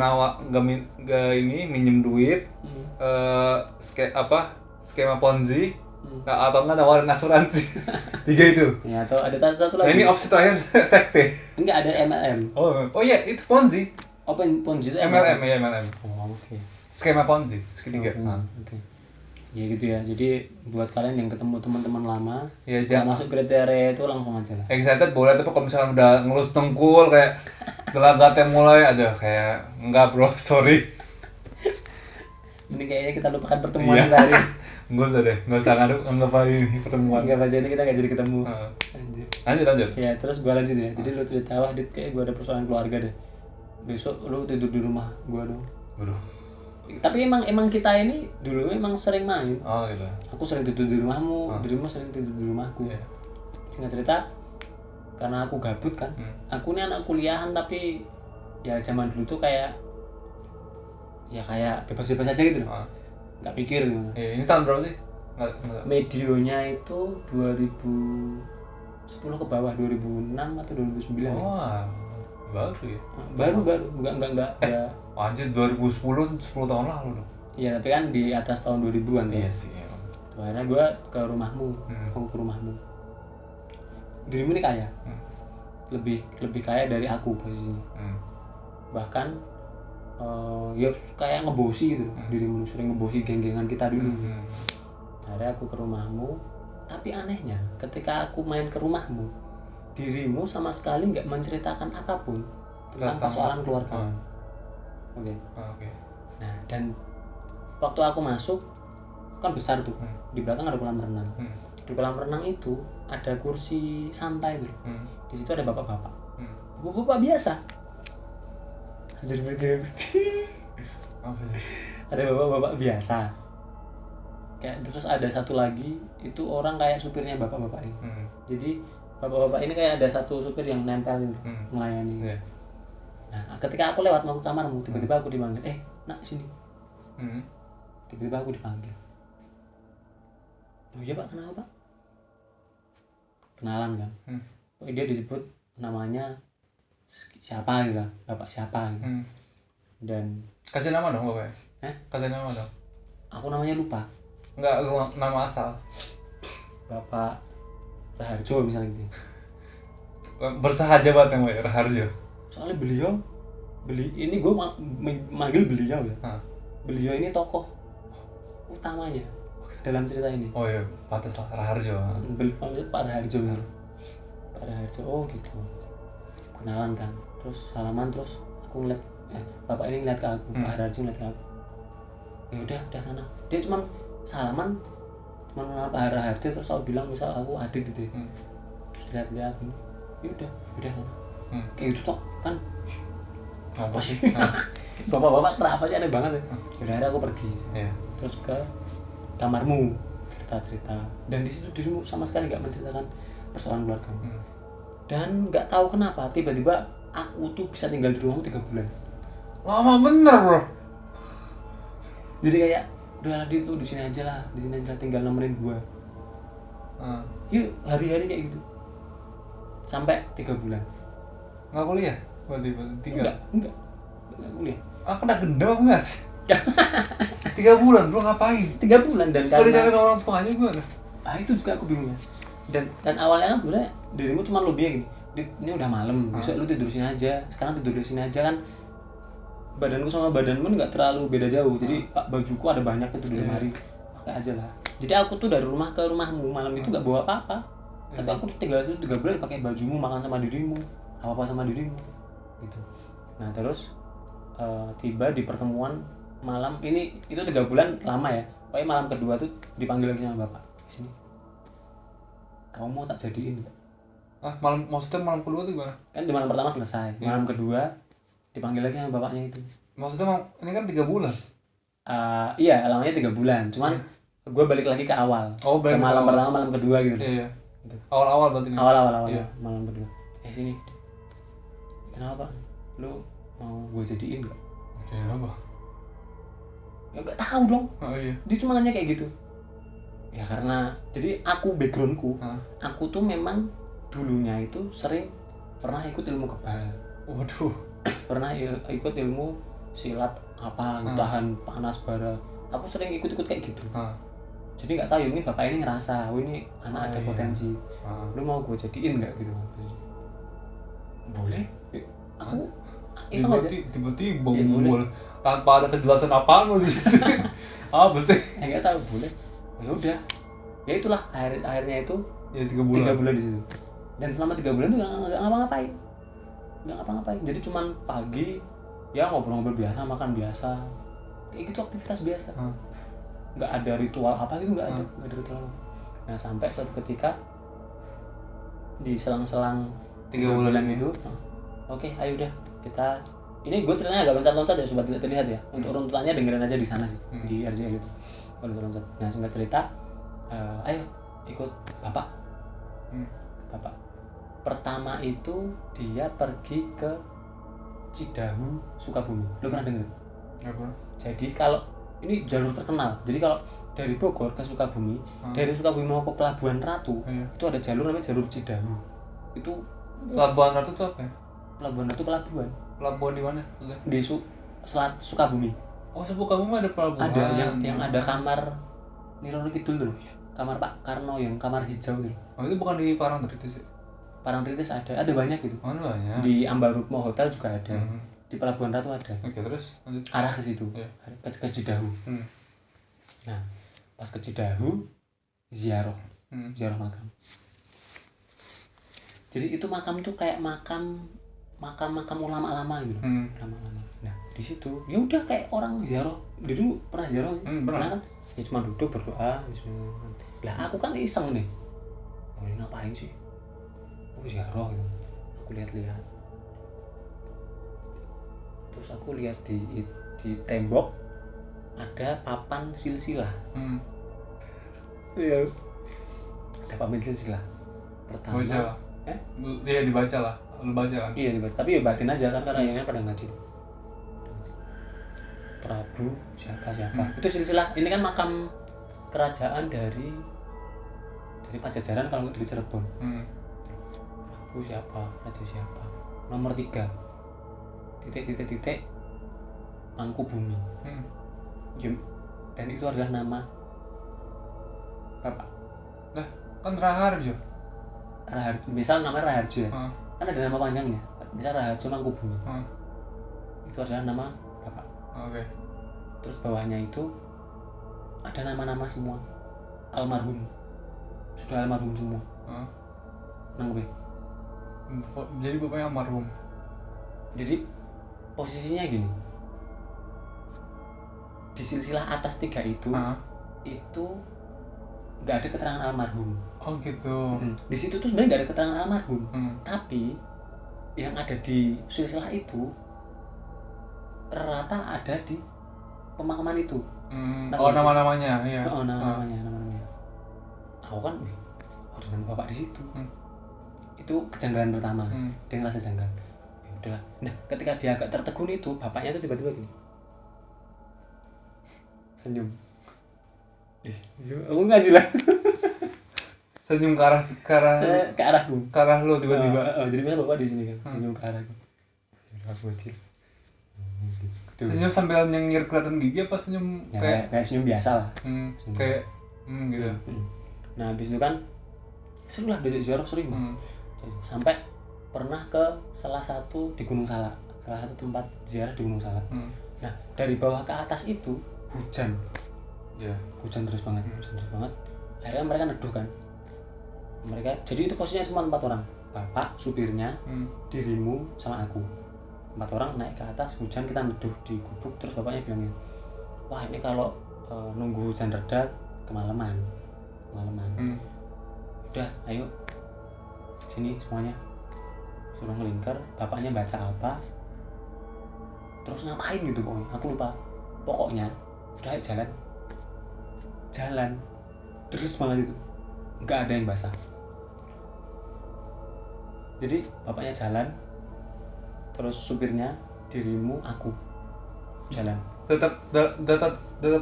[SPEAKER 1] minjem duit, skema Ponzi, atau enggak nawarin asuransi. 3 itu.
[SPEAKER 2] Ya, atau ada satu lagi.
[SPEAKER 1] Nah, ini opsi terakhir sekte.
[SPEAKER 2] Enggak ada MLM.
[SPEAKER 1] Oh iya, itu Ponzi.
[SPEAKER 2] Ponzi itu
[SPEAKER 1] MLM ya, MLM.
[SPEAKER 2] Oh, oke.
[SPEAKER 1] Skema Ponzi, segitiga.
[SPEAKER 2] Oke. Ya gitu ya. Jadi buat kalian yang ketemu teman-teman lama,
[SPEAKER 1] ya
[SPEAKER 2] jangan masuk kriteria itu langsung aja lah.
[SPEAKER 1] Excited boleh, tapi kalau misalkan udah ngelus tengkul kayak gelagatnya mulai ada kayak enggak bro, sorry.
[SPEAKER 2] Ini kayaknya kita lupakan pertemuan tadi.
[SPEAKER 1] Enggak usah deh, enggak usah anggap ini pertemuan.
[SPEAKER 2] Enggak aja ini kita enggak jadi ketemu.
[SPEAKER 1] Lanjut.
[SPEAKER 2] Ya, terus gua lanjut ya. Jadi lu cerita, wah Dit kayak gua ada persoalan keluarga deh. Besok lu tidur di rumah gua dong.
[SPEAKER 1] Waduh.
[SPEAKER 2] Tapi emang kita ini dulu emang sering main.
[SPEAKER 1] Oh gitu.
[SPEAKER 2] Aku sering tidur di rumahmu, di rumah sering tidur di rumahku. Singkat cerita, karena aku gabut kan. Aku ini anak kuliahan tapi ya zaman dulu tuh kayak bebas-bebas aja gitu loh. nggak mikir gimana.
[SPEAKER 1] Ini tahun berapa sih? Nggak.
[SPEAKER 2] Medionya itu 2010 ke bawah, 2006 atau 2009.
[SPEAKER 1] Wah, baru ya?
[SPEAKER 2] Baru, enggak.
[SPEAKER 1] Anjir, 2010 10 tahun lalu dong.
[SPEAKER 2] Iya, tapi kan di atas tahun 2000-an kan.
[SPEAKER 1] Iya sih, emang.
[SPEAKER 2] Akhirnya gue ke rumahmu, aku ke rumahmu. Dirimu ini kaya, lebih kaya dari aku posisinya. Bahkan ya kayak ngebosi gitu, dirimu sering ngebosi geng-gengan kita dulu. Akhirnya aku ke rumahmu, tapi anehnya ketika aku main ke rumahmu, dirimu sama sekali nggak menceritakan apapun tentang persoalan keluarga. Oke. Nah, dan waktu aku masuk kan besar tuh, di belakang ada kolam renang. Di kolam renang itu ada kursi santai tuh. Di situ ada bapak-bapak. Bapak biasa. Anjir begitu.
[SPEAKER 1] Apa sih?
[SPEAKER 2] Ada bapak-bapak biasa. Kayak terus ada satu lagi itu orang kayak supirnya bapak-bapak ini. Jadi bapak-bapak ini kayak ada satu supir yang nempel gitu, melayani. Nah, ketika aku lewat mau ke kamarmu, tiba-tiba aku dipanggil, nak sini. Tiba-tiba aku dipanggil. Oh iya pak, kenapa pak? Kenalan kan. Dia disebut namanya siapa gitu kan, bapak siapa gitu. Dan
[SPEAKER 1] kasih nama dong bapaknya. Kasih nama dong.
[SPEAKER 2] Aku namanya lupa.
[SPEAKER 1] Enggak, nama asal.
[SPEAKER 2] Bapak Raharjo misalnya gitu.
[SPEAKER 1] Bersahaja banget yang Raharjo.
[SPEAKER 2] Soalnya ini gue manggil beliau ya. Beliau ini tokoh utamanya dalam cerita ini.
[SPEAKER 1] Oh iya, pantas lah Raharjo.
[SPEAKER 2] Pak Raharjo kan. Pak Raharjo, oh gitu. Kenalan kan, terus salaman, terus aku ngeliat, bapak ini ngeliat ke aku, Pak Raharjo ngeliat ke aku. Ya udah sana. Dia cuman salaman, cuman kenal Pak Raharjo, terus aku bilang misal aku Adit gitu. Terus lihat ini, ya udah sana. Kayak gitu toh kan. Apa sih? Bapak-bapak kenapa sih, aneh banget ya. Yaudah akhirnya aku pergi. Terus ke kamarmu, cerita-cerita. Dan di situ dirimu sama sekali nggak menceritakan persoalan keluarga. Dan nggak tahu kenapa tiba-tiba aku tuh bisa tinggal di rumahmu 3 bulan.
[SPEAKER 1] Lama bener bro.
[SPEAKER 2] Jadi kayak udah Adit lu di sini aja lah, tinggal nemenin gua. Yuk hari-hari kayak gitu. Sampai 3 bulan.
[SPEAKER 1] Nggak kuliah? Berarti tinggal?
[SPEAKER 2] Enggak kuliah.
[SPEAKER 1] Aku udah gendam apa enggak? 3 bulan bro, ngapain?
[SPEAKER 2] 3 bulan dan
[SPEAKER 1] kalau dicari orang tuanya gimana?
[SPEAKER 2] Itu juga aku bingung ya. Dan awalnya kan sebenarnya dirimu cuma lobby gini. Ini udah malam, besok lu tidur sini aja. Sekarang tidur di sini aja kan. Badanku sama badanmu nggak terlalu beda jauh. Jadi bajuku ada banyak itu di lemari. Pakai aja lah. Jadi aku tuh dari rumah ke rumahmu malam itu nggak bawa apa-apa. Tapi aku tuh tinggal situ 3 bulan pakai bajumu, makan sama dirimu, apa sama dirimu. Gitu. Nah terus tiba di pertemuan malam ini, itu 3 bulan lama ya. Pokoknya malam kedua tuh dipanggil lagi sama bapak. Sini. Kamu mau tak jadiin nggak?
[SPEAKER 1] Maksudnya malam kedua tuh gimana?
[SPEAKER 2] Kan di malam pertama selesai. Malam kedua dipanggil lagi sama bapaknya itu.
[SPEAKER 1] Maksudnya ini kan 3 bulan?
[SPEAKER 2] Iya, lamanya 3 bulan. Cuman gue balik lagi ke awal. Ke malam pertama, malam kedua gitu.
[SPEAKER 1] Iya. Gitu. Awal-awal berarti.
[SPEAKER 2] Awal. Iya. Malam kedua. Sini. Kenapa? Lu mau gue jadiin nggak?
[SPEAKER 1] Jadiin apa?
[SPEAKER 2] Ya nggak tahu dong.
[SPEAKER 1] Iya.
[SPEAKER 2] Dia cuma nanya kayak gitu. Ya karena jadi backgroundku, aku tuh memang dulunya itu pernah ikut ilmu kebal.
[SPEAKER 1] Waduh.
[SPEAKER 2] Pernah ikut ilmu silat apa, tahan panas bara. Aku sering ikut-ikut kayak gitu. Jadi nggak tahu ini bapak ini ngerasa, ini anak ada potensi. Lu mau gue jadiin nggak gitu? Boleh. Aku iseng aja.
[SPEAKER 1] Tiba-tiba boleh. Tanpa ada kejelasan apaan lo di situ. Apa sih?
[SPEAKER 2] Nggak tahu, boleh. Ya udah. Ya itulah akhirnya itu.
[SPEAKER 1] Ya 3 bulan.
[SPEAKER 2] 3 bulan di situ. Dan selama 3 bulan itu nggak ngapa-ngapain. Nggak ngapa-ngapain. Jadi cuman pagi ya ngobrol-ngobrol biasa, makan biasa. Kayak gitu, aktivitas biasa. Nggak ada ritual apa gitu, nggak ada ritual. Nah sampai suatu ketika di selang-selang
[SPEAKER 1] 3 bulan
[SPEAKER 2] itu, oke, ayo udah kita. Ini gue ceritanya agak loncat-loncat ya, sobat tidak terlihat ya. Untuk runtutannya dengerin aja di sana sih, di RJL itu. Kalau loncat. Nah singkat cerita, ayo ikut bapak. Bapak. Pertama itu dia pergi ke Cidahu, Sukabumi. Lu pernah denger?
[SPEAKER 1] Apa?
[SPEAKER 2] Jadi kalau ini jalur terkenal. Jadi kalau dari Bogor ke Sukabumi, dari Sukabumi mau ke Pelabuhan Ratu, itu ada jalur namanya jalur Cidahu. Itu
[SPEAKER 1] Pelabuhan Ratu tuh apa ya?
[SPEAKER 2] Pelabuhan Ratu pelabuhan.
[SPEAKER 1] Pelabuhan di mana?
[SPEAKER 2] Di Selat Sukabumi.
[SPEAKER 1] Oh, Sukabumi ada pelabuhan.
[SPEAKER 2] Ada yang ada kamar Nirono Kidul tuh. Kamar Pak Karno yang kamar hijau tuh.
[SPEAKER 1] Oh, itu bukan di Parangtritis ya?
[SPEAKER 2] Parangtritis ada banyak gitu.
[SPEAKER 1] Oh, banyak.
[SPEAKER 2] Di Ambarukmo Hotel juga ada. Di Pelabuhan Ratu ada.
[SPEAKER 1] Oke, terus lanjut.
[SPEAKER 2] Arah ke situ. Ke Cidahu. Nah, pas ke Cidahu ziarah. Ziarah makam. Jadi itu makam tuh kayak makam ulama-ulama gitu. Ulama-ulama. Nah, di situ ya udah kayak orang ziarah. Dulu pernah ziarah sih? Pernah kan? Ya cuma duduk berdoa, lah aku kan iseng nih. Oh, ini ngapain sih? Oh, ziarah gitu. Aku lihat-lihat. Terus aku lihat di tembok ada papan silsilah. Iya. Ada papan silsilah. Pertama.
[SPEAKER 1] Baca. Iya, dibaca lah. Lu baca kan?
[SPEAKER 2] Iya dibaca, tapi ya batin aja kan karena yang pada ngaji. Prabu siapa. Itu silsilah. Ini kan makam kerajaan dari Pajajaran kalau nggak dari Cirebon. Prabu siapa, raja siapa. Nomor 3. Titik. Mangkubumi. Dan itu adalah nama Bapak.
[SPEAKER 1] Lah, kan Raharjo.
[SPEAKER 2] Misal namanya Raharjo ya. Kan ada nama panjangnya. Misal Raharjo Mangkubumi. Itu adalah nama Bapak.
[SPEAKER 1] Oke.
[SPEAKER 2] Terus bawahnya itu ada nama-nama semua almarhum. Sudah almarhum semua. Nang gue.
[SPEAKER 1] Jadi bapaknya almarhum.
[SPEAKER 2] Jadi posisinya gini. Di silsilah atas 3 itu nggak ada keterangan almarhum.
[SPEAKER 1] Oh gitu.
[SPEAKER 2] Di situ tuh sebenarnya nggak ada keterangan almarhum. Tapi yang ada di silsilah itu rata ada di pemakaman itu.
[SPEAKER 1] Nama-namanya, iya.
[SPEAKER 2] Nama-namanya. Aku kan, ada nama bapak di situ. Itu kejanggalan pertama. Dia ngerasa janggal. Ya udahlah. Nah, ketika dia agak tertegun itu, bapaknya tuh tiba-tiba gini. Senyum. Aku ngaji lah.
[SPEAKER 1] Senyum ke arahku. Ke arah lu tiba-tiba.
[SPEAKER 2] Jadi memang bapak di sini kan, senyum ke arahku. Aku kecil.
[SPEAKER 1] Senyum sambil nyengir kelihatan gigi apa senyum
[SPEAKER 2] ya, kayak senyum biasa lah.
[SPEAKER 1] Kayak gitu.
[SPEAKER 2] Nah, habis itu kan sering lah diajak ziarah sering. Sampai pernah ke salah satu di Gunung Salak. Salah satu tempat ziarah di Gunung Salak. Nah, dari bawah ke atas itu hujan. Hujan terus banget. Akhirnya mereka neduh kan. Jadi itu posisinya cuma 4 orang. Bapak, supirnya, dirimu, sama aku. 4 orang naik ke atas, hujan, kita neduh di gubuk. Terus bapaknya bilangin, wah ini kalau nunggu hujan reda kemalaman. Udah, ayo sini semuanya. Suruh ngelingkar, bapaknya baca apa, terus ngapain gitu pokoknya, aku lupa. Pokoknya udah, ayo jalan terus banget itu, nggak ada yang basah. Jadi bapaknya jalan, terus supirnya, dirimu, aku jalan.
[SPEAKER 1] Tetap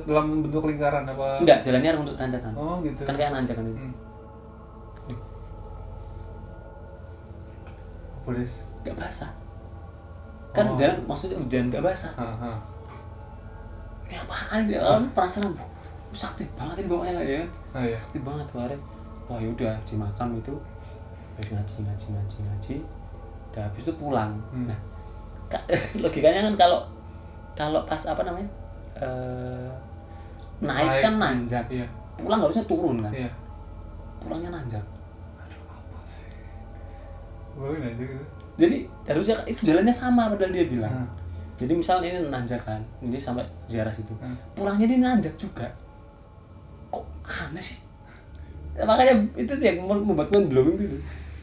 [SPEAKER 1] dalam bentuk lingkaran apa?
[SPEAKER 2] Enggak, jalannya untuk nanjakan.
[SPEAKER 1] Oh gitu.
[SPEAKER 2] Kan kayak nanjakan itu.
[SPEAKER 1] Polis.
[SPEAKER 2] Enggak basah. Kan jalan maksudnya hujan enggak basah. Ini apaan dia? Perasaan sakti banget ini bawanya ya.
[SPEAKER 1] Iya.
[SPEAKER 2] Sakti banget kemarin. Wah yaudah di makam itu habis ngaji. Udah habis itu pulang. Nah, logikanya kan kalau pas apa namanya? Naik kan nanjak.
[SPEAKER 1] Iya.
[SPEAKER 2] Pulang harusnya turun kan?
[SPEAKER 1] Iya.
[SPEAKER 2] Pulangnya nanjak.
[SPEAKER 1] Aduh, apa sih? Bawain aja gitu.
[SPEAKER 2] Jadi harusnya itu jalannya sama padahal dia bilang. Jadi misalnya ini nanjak kan, ini sampai ziarah situ. Pulangnya dia nanjak juga. Kok aneh sih? Ya, makanya itu yang membuat gue blowing itu.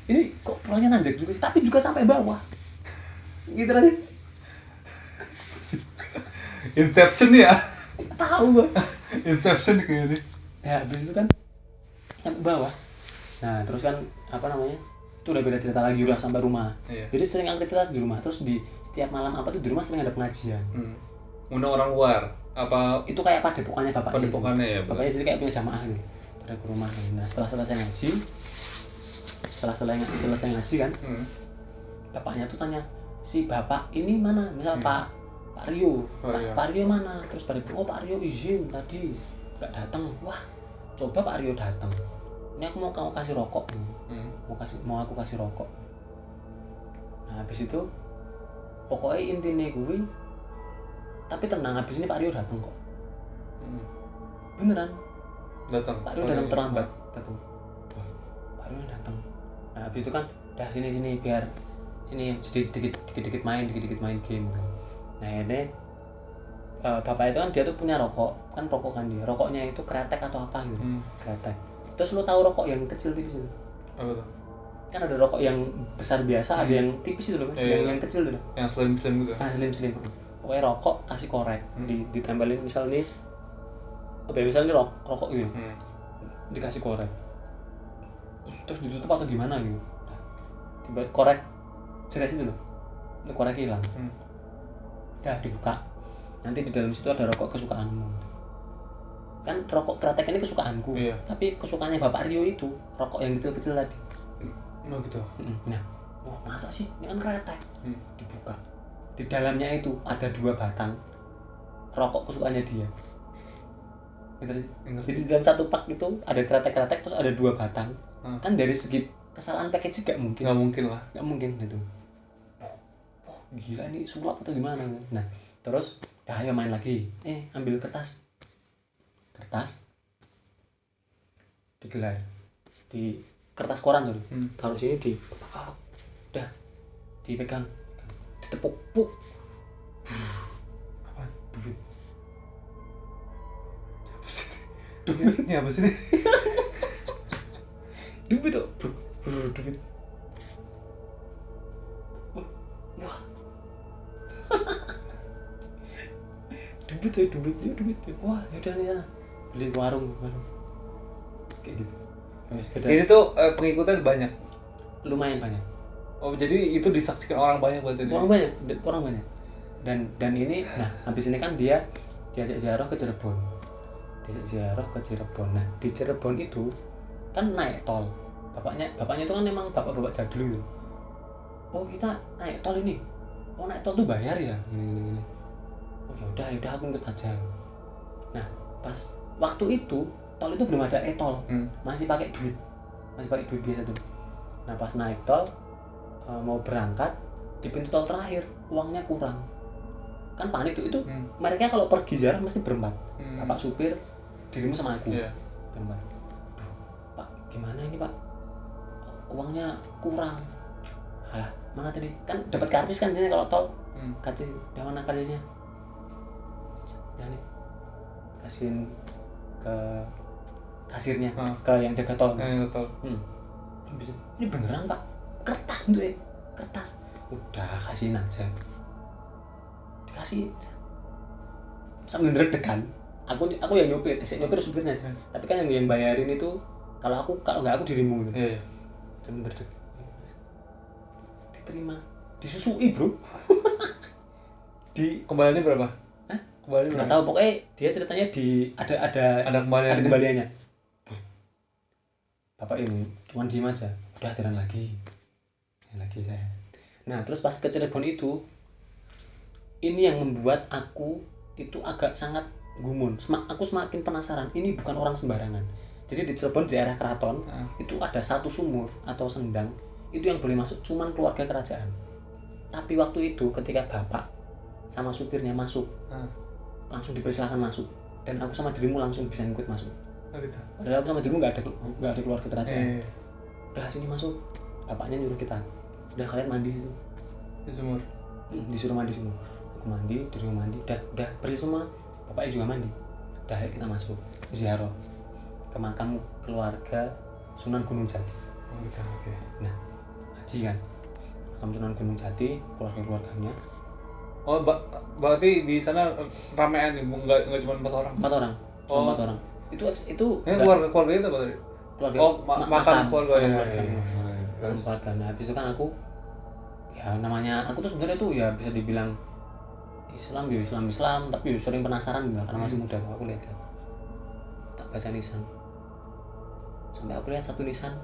[SPEAKER 2] Ini kok pulangnya nanjak juga, tapi juga sampai bawah. Gitu aja.
[SPEAKER 1] Inception ya?
[SPEAKER 2] Tahu gue.
[SPEAKER 1] Inception kayaknya.
[SPEAKER 2] Ya habis itu kan sampai bawah. Nah terus kan apa namanya? Itu udah beda cerita lagi, udah sampai rumah.
[SPEAKER 1] Iya.
[SPEAKER 2] Jadi sering aktivitas di rumah. Terus di setiap malam apa tuh di rumah sering ada pengajian.
[SPEAKER 1] Undang orang luar Apa
[SPEAKER 2] itu kayak padepokannya bapaknya.
[SPEAKER 1] padepokannya ya, betul.
[SPEAKER 2] Bapaknya jadi kayak punya jamaah gitu pada ke rumah. Nah setelah selesai ngaji kan, bapaknya tuh tanya si bapak ini mana, misal Pak Rio, Pak Rio mana, terus pada Pak Rio izin tadi nggak datang. Wah coba Pak Rio datang, ini aku mau kamu kasih rokok, mau aku kasih rokok. Nah habis itu pokoknya intinya gue, tapi tenang, habis ini Pak Rio datang kok. Beneran
[SPEAKER 1] datang.
[SPEAKER 2] Pak Rio datang terlambat, datang. Pak Rio datang. Nah habis itu kan udah sini biar sini dikit main game. Nah ini bapak itu kan dia tuh punya rokok kan dia, rokoknya itu kretek atau apa gitu. Kretek. Terus lu tahu rokok yang kecil tipis itu? Apa tuh? Kan ada rokok yang besar biasa, ada yang tipis itu loh, yang kecil itu.
[SPEAKER 1] Yang slim gitu.
[SPEAKER 2] Nah slim. Pokoknya rokok kasih korek, ditempelin misal nih, misalnya rokok gitu, dikasih korek, terus ditutup atau gimana gitu, tiba korek jelas itu loh, korek hilang, dah dibuka, nanti di dalam situ ada rokok kesukaanmu, kan rokok kretek ini kesukaanku, tapi kesukaannya Bapak Rio itu rokok yang kecil tadi.
[SPEAKER 1] Oh gitu.
[SPEAKER 2] Nah, masa sih ini kan kretek, dibuka. Di dalamnya itu ada 2 batang rokok kesukaannya dia. Jadi di dalam satu pak itu ada kretek-kretek, terus ada 2 batang. Kan dari segi kesalahan packaging gak mungkin. Gak mungkin itu. Gila ini sulap atau gimana? Nah, terus ayo main lagi. Ambil kertas. Digelar. Di kertas koran tuh. Taruh sini udah dipegang. Ditepuk,
[SPEAKER 1] apa? Duit ini apa sih?
[SPEAKER 2] Duit tuh, duit. Wah. duit. Wah, yaudah nih sana. Beli warung. Kayak gitu.
[SPEAKER 1] Ini tuh pengikutnya banyak.
[SPEAKER 2] Lumayan banyak.
[SPEAKER 1] Oh jadi itu disaksikan orang banyak berarti ini?
[SPEAKER 2] Orang banyak. Dan ini, nah habis ini kan dia diajak ziarah ke Cirebon. Nah di Cirebon itu kan naik tol. Bapaknya itu kan memang bapak jadul gitu. Oh kita naik tol ini. Oh naik tol tuh bayar ya. Gini. Oh yaudah aku ikut aja. Nah pas waktu itu tol itu belum ada e-tol, masih pakai duit biasa tuh. Nah pas naik tol mau berangkat di pintu tol terakhir uangnya kurang, kan panik tuh itu. Mereka kalau pergi ziarah mesti berempat, bapak supir, dirimu sama aku, berempat. Pak gimana ini Pak, uangnya kurang. Alah mana tadi kan dapat karcis kan ini kalau tol, karcis, udah mana karcisnya? Ya nih kasihin ke kasirnya, ke yang jaga tol. Ini beneran Pak, kertas bentuknya, kertas. Udah kasihin aja, dikasih sambil deg-degan. Aku yang nyopir supirnya aja. Tapi kan yang bayarin itu kalau nggak aku dirimu gitu. Sambil deg-degan. Diterima, disusui bro.
[SPEAKER 1] Kembaliannya berapa?
[SPEAKER 2] Nggak tahu, pokoknya dia ceritanya ada kembaliannya. Bapak ini cuma diem aja, udah jalan lagi saya. Nah terus pas ke Cirebon itu, ini yang membuat aku itu agak sangat gumun. Aku semakin penasaran, ini bukan orang sembarangan. Jadi di Cirebon di daerah keraton itu ada satu sumur atau sendang, itu yang boleh masuk cuman keluarga kerajaan. Tapi waktu itu ketika bapak sama supirnya masuk, langsung dipersilakan masuk, dan aku sama dirimu langsung bisa ikut masuk. Padahal aku sama dirimu nggak ada keluarga kerajaan. Udah sini masuk, bapaknya nyuruh kita, udah kalian mandi situ
[SPEAKER 1] di sumur.
[SPEAKER 2] Disuruh mandi semua. Aku mandi, dirimu mandi, udah bersih semua. Bapaknya juga mandi. Udah ayo kita masuk ziarah ke makam keluarga Sunan Gunung Jati.
[SPEAKER 1] Oke.
[SPEAKER 2] Nah haji kan, makam Sunan Gunung Jati, keluarganya.
[SPEAKER 1] Oh berarti di sana ramean nih, nggak cuma 4 orang?
[SPEAKER 2] 4 orang. Cuma 4 orang. Itu
[SPEAKER 1] keluarga itu apa tadi?
[SPEAKER 2] Keluarga.
[SPEAKER 1] Makan keluarga ya.
[SPEAKER 2] Keluarga. Nah habis itu kan aku, ya namanya aku tuh sebenarnya tuh ya bisa dibilang Islam tapi sering penasaran juga karena masih muda. Aku lihat tak baca nisan sampai aku lihat satu nisan,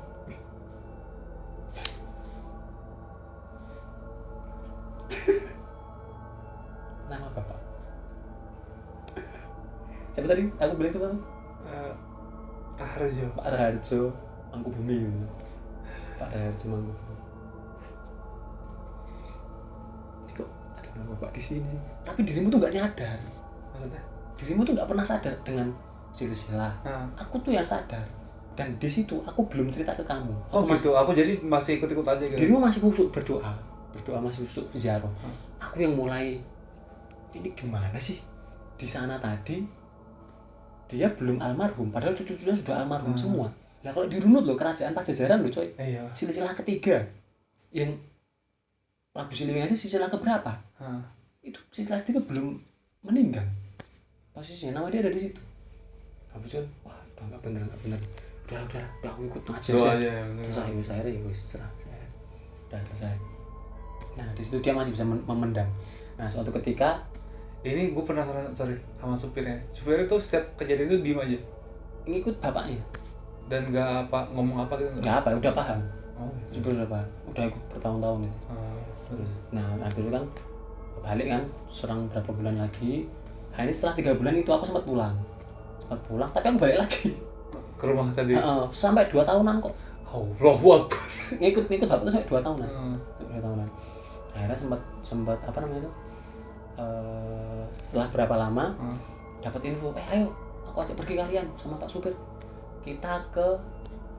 [SPEAKER 2] nama bapak siapa tadi aku bilang coba
[SPEAKER 1] Raharjo.
[SPEAKER 2] Pak Raharjo Mangkubumi gitu. Pak Raharjo Mangkubumi. Kok ada nama bapak di sini sih? Tapi dirimu tuh nggak nyadar.
[SPEAKER 1] Maksudnya?
[SPEAKER 2] Dirimu tuh nggak pernah sadar dengan silsilah. Aku tuh yang sadar. Dan di situ aku belum cerita ke kamu.
[SPEAKER 1] Aku jadi masih ikut-ikut aja gitu.
[SPEAKER 2] Dirimu masih khusyuk berdoa masih khusyuk ziarah. Aku yang mulai ini gimana sih? Di sana tadi dia belum almarhum, padahal cucu-cucunya sudah almarhum semua. Nah kalau dirunut loh kerajaan Pajajaran loh coy.
[SPEAKER 1] Iya.
[SPEAKER 2] Silsilah ketiga yang Prabu Siliwangi aja silsilah keberapa? Itu silsilah ketiga belum meninggal. Posisinya nama dia ada di situ. Habis kan, wah udah nggak bener. Udah aku ikut aja. Terus saya serah. Udah selesai. Nah di situ dia masih bisa memendam. Nah suatu ketika
[SPEAKER 1] ini gue penasaran sama supirnya. Supirnya tuh setiap kejadian itu diem aja.
[SPEAKER 2] Ngikut bapaknya.
[SPEAKER 1] Dan nggak ngomong apa gitu.
[SPEAKER 2] Nggak apa, udah paham.
[SPEAKER 1] Gitu.
[SPEAKER 2] Supir udah paham. Udah ikut bertahun-tahun itu.
[SPEAKER 1] Terus.
[SPEAKER 2] Nah akhirnya kan balik kan, serang berapa bulan lagi. Nah ini setelah 3 bulan itu aku sempat pulang, tapi aku balik lagi
[SPEAKER 1] ke rumah tadi.
[SPEAKER 2] Sampai 2 tahunan kok.
[SPEAKER 1] Allahu Akbar.
[SPEAKER 2] Ngikut bapak tuh sampai 2 tahunan. 2 tahunan. Akhirnya sempat apa namanya itu? Setelah berapa lama dapat info, ayo aku ajak pergi kalian sama Pak Supir. Kita ke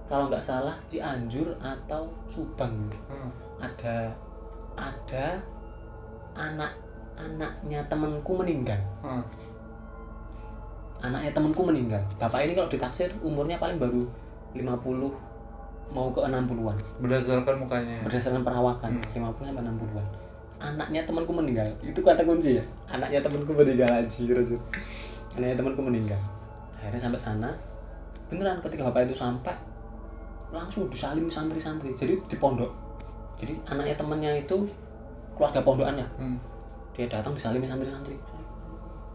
[SPEAKER 2] kalau nggak salah Cianjur atau Subang. Ada anaknya temanku meninggal. Anaknya temanku meninggal. Bapak ini kalau ditaksir umurnya paling baru 50 mau ke 60-an.
[SPEAKER 1] Berdasarkan mukanya.
[SPEAKER 2] Berdasarkan perawakan 50 sampai 60-an. Anaknya temanku meninggal. Itu kata kunci ya. Anaknya temanku meninggal anjir. Anaknya temanku meninggal. Akhirnya sampai sana. Beneran ketika bapak itu sampai langsung disalimi santri-santri. Jadi di pondok. Jadi anaknya temannya itu keluarga pondokannya. Dia datang disalimi santri-santri.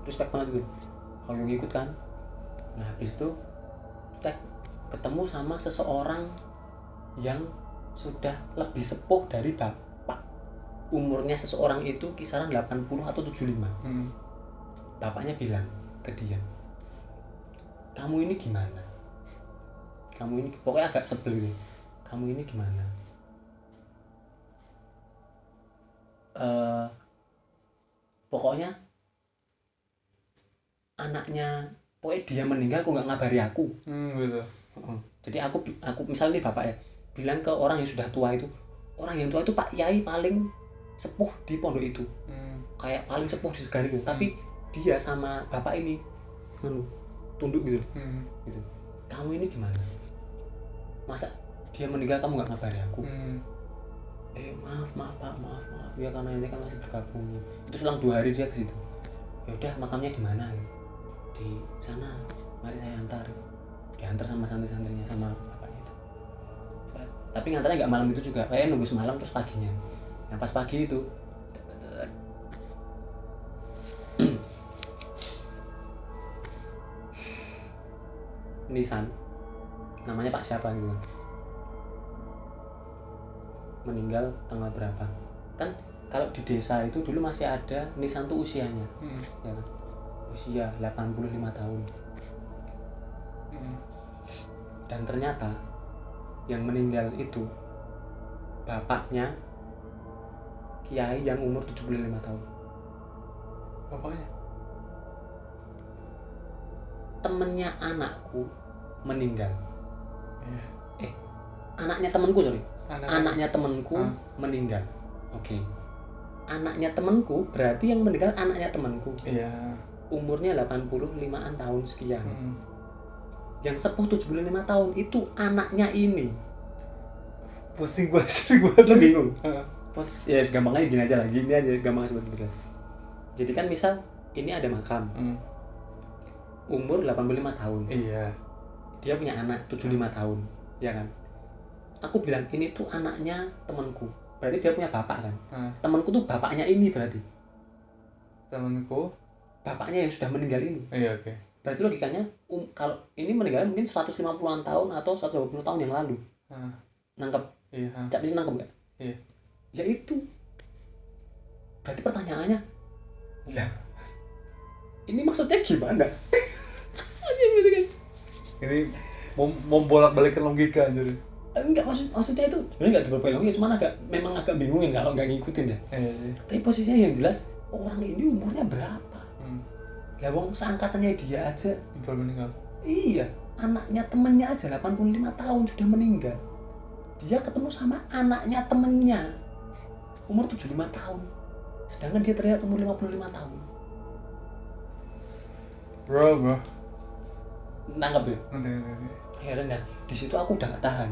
[SPEAKER 2] Respect banget gitu. Kalau ngikut kan. Nah habis itu ketemu sama seseorang yang sudah lebih sepuh dari bapak. Umurnya seseorang itu kisaran 80 atau 75. Bapaknya bilang ke dia, kamu ini gimana? Kamu ini pokoknya agak sebel gitu. Kamu ini gimana? Pokoknya anaknya, pokoknya dia meninggal kok nggak ngabari aku.
[SPEAKER 1] Gitu.
[SPEAKER 2] Jadi aku misalnya nih bapak ya bilang ke orang yang sudah tua itu, orang yang tua itu Pak Yai paling sepuh di pondok itu, kayak paling sepuh di segala itu. Tapi dia sama bapak ini tunduk gitu. Gitu. Kamu ini gimana? Masa dia meninggal kamu nggak ngabari aku? Maaf Pak, maaf ya karena ini kan masih bergabung. Itu selang 2 hari dia ke situ. Ya udah makamnya di mana? Di sana. Mari saya antar. Diantar sama santri-santrinya sama bapaknya itu. Tapi ngantarnya nggak malam itu juga. Kayak nunggu semalam terus paginya. Nah pas pagi itu nisan namanya Pak siapa gitu meninggal tanggal berapa kan. Kalau di desa itu dulu masih ada nisan tuh usianya ya kan? Usia 85 tahun. Dan ternyata yang meninggal itu bapaknya kiai yang umur 75 tahun.
[SPEAKER 1] Bapaknya?
[SPEAKER 2] Temennya anakku meninggal. Anaknya temanku sorry. Anaknya temanku meninggal. Oke. Anaknya temanku berarti yang meninggal anaknya temanku.
[SPEAKER 1] Iya.
[SPEAKER 2] Umurnya 85-an tahun sekian. Yang sepuh 75 tahun itu anaknya ini.
[SPEAKER 1] Pusing gue.
[SPEAKER 2] Lu bingung? Ya gampangnya gini aja lah. Gini aja gampang sebetulnya. Jadi kan misal ini ada makam. Umur 85 tahun.
[SPEAKER 1] Iya.
[SPEAKER 2] Dia punya anak 75 tahun, ya kan? Aku bilang ini tuh anaknya temanku. Berarti dia punya bapak kan? Temanku tuh bapaknya ini berarti.
[SPEAKER 1] Temanku.
[SPEAKER 2] Bapaknya yang sudah meninggal ini.
[SPEAKER 1] Iya, oke.
[SPEAKER 2] Berarti logikanya kalau ini meninggal mungkin 150-an tahun atau 120 tahun yang lalu. Nangkep?
[SPEAKER 1] Iya.
[SPEAKER 2] Cak bisa nangkep nggak?
[SPEAKER 1] Iya.
[SPEAKER 2] Ya itu. Berarti pertanyaannya, ya ini maksudnya gimana? Gitu kan?
[SPEAKER 1] Ini mau bolak-balikin logika anjir.
[SPEAKER 2] Enggak, maksudnya itu sebenarnya nggak dibolak-balik logika, cuma memang agak bingungin kalau nggak ngikutin ya.
[SPEAKER 1] Iya.
[SPEAKER 2] Tapi posisinya yang jelas orang ini umurnya berapa? Lah wong seangkatannya dia aja
[SPEAKER 1] Belum meninggal.
[SPEAKER 2] iya, anaknya temennya aja 85 tahun sudah meninggal. Dia ketemu sama anaknya temennya umur 75 tahun. Sedangkan dia terlihat umur 55 tahun.
[SPEAKER 1] Bro.
[SPEAKER 2] Nangkep ya?
[SPEAKER 1] Nanti.
[SPEAKER 2] Akhirnya di situ aku udah gak tahan.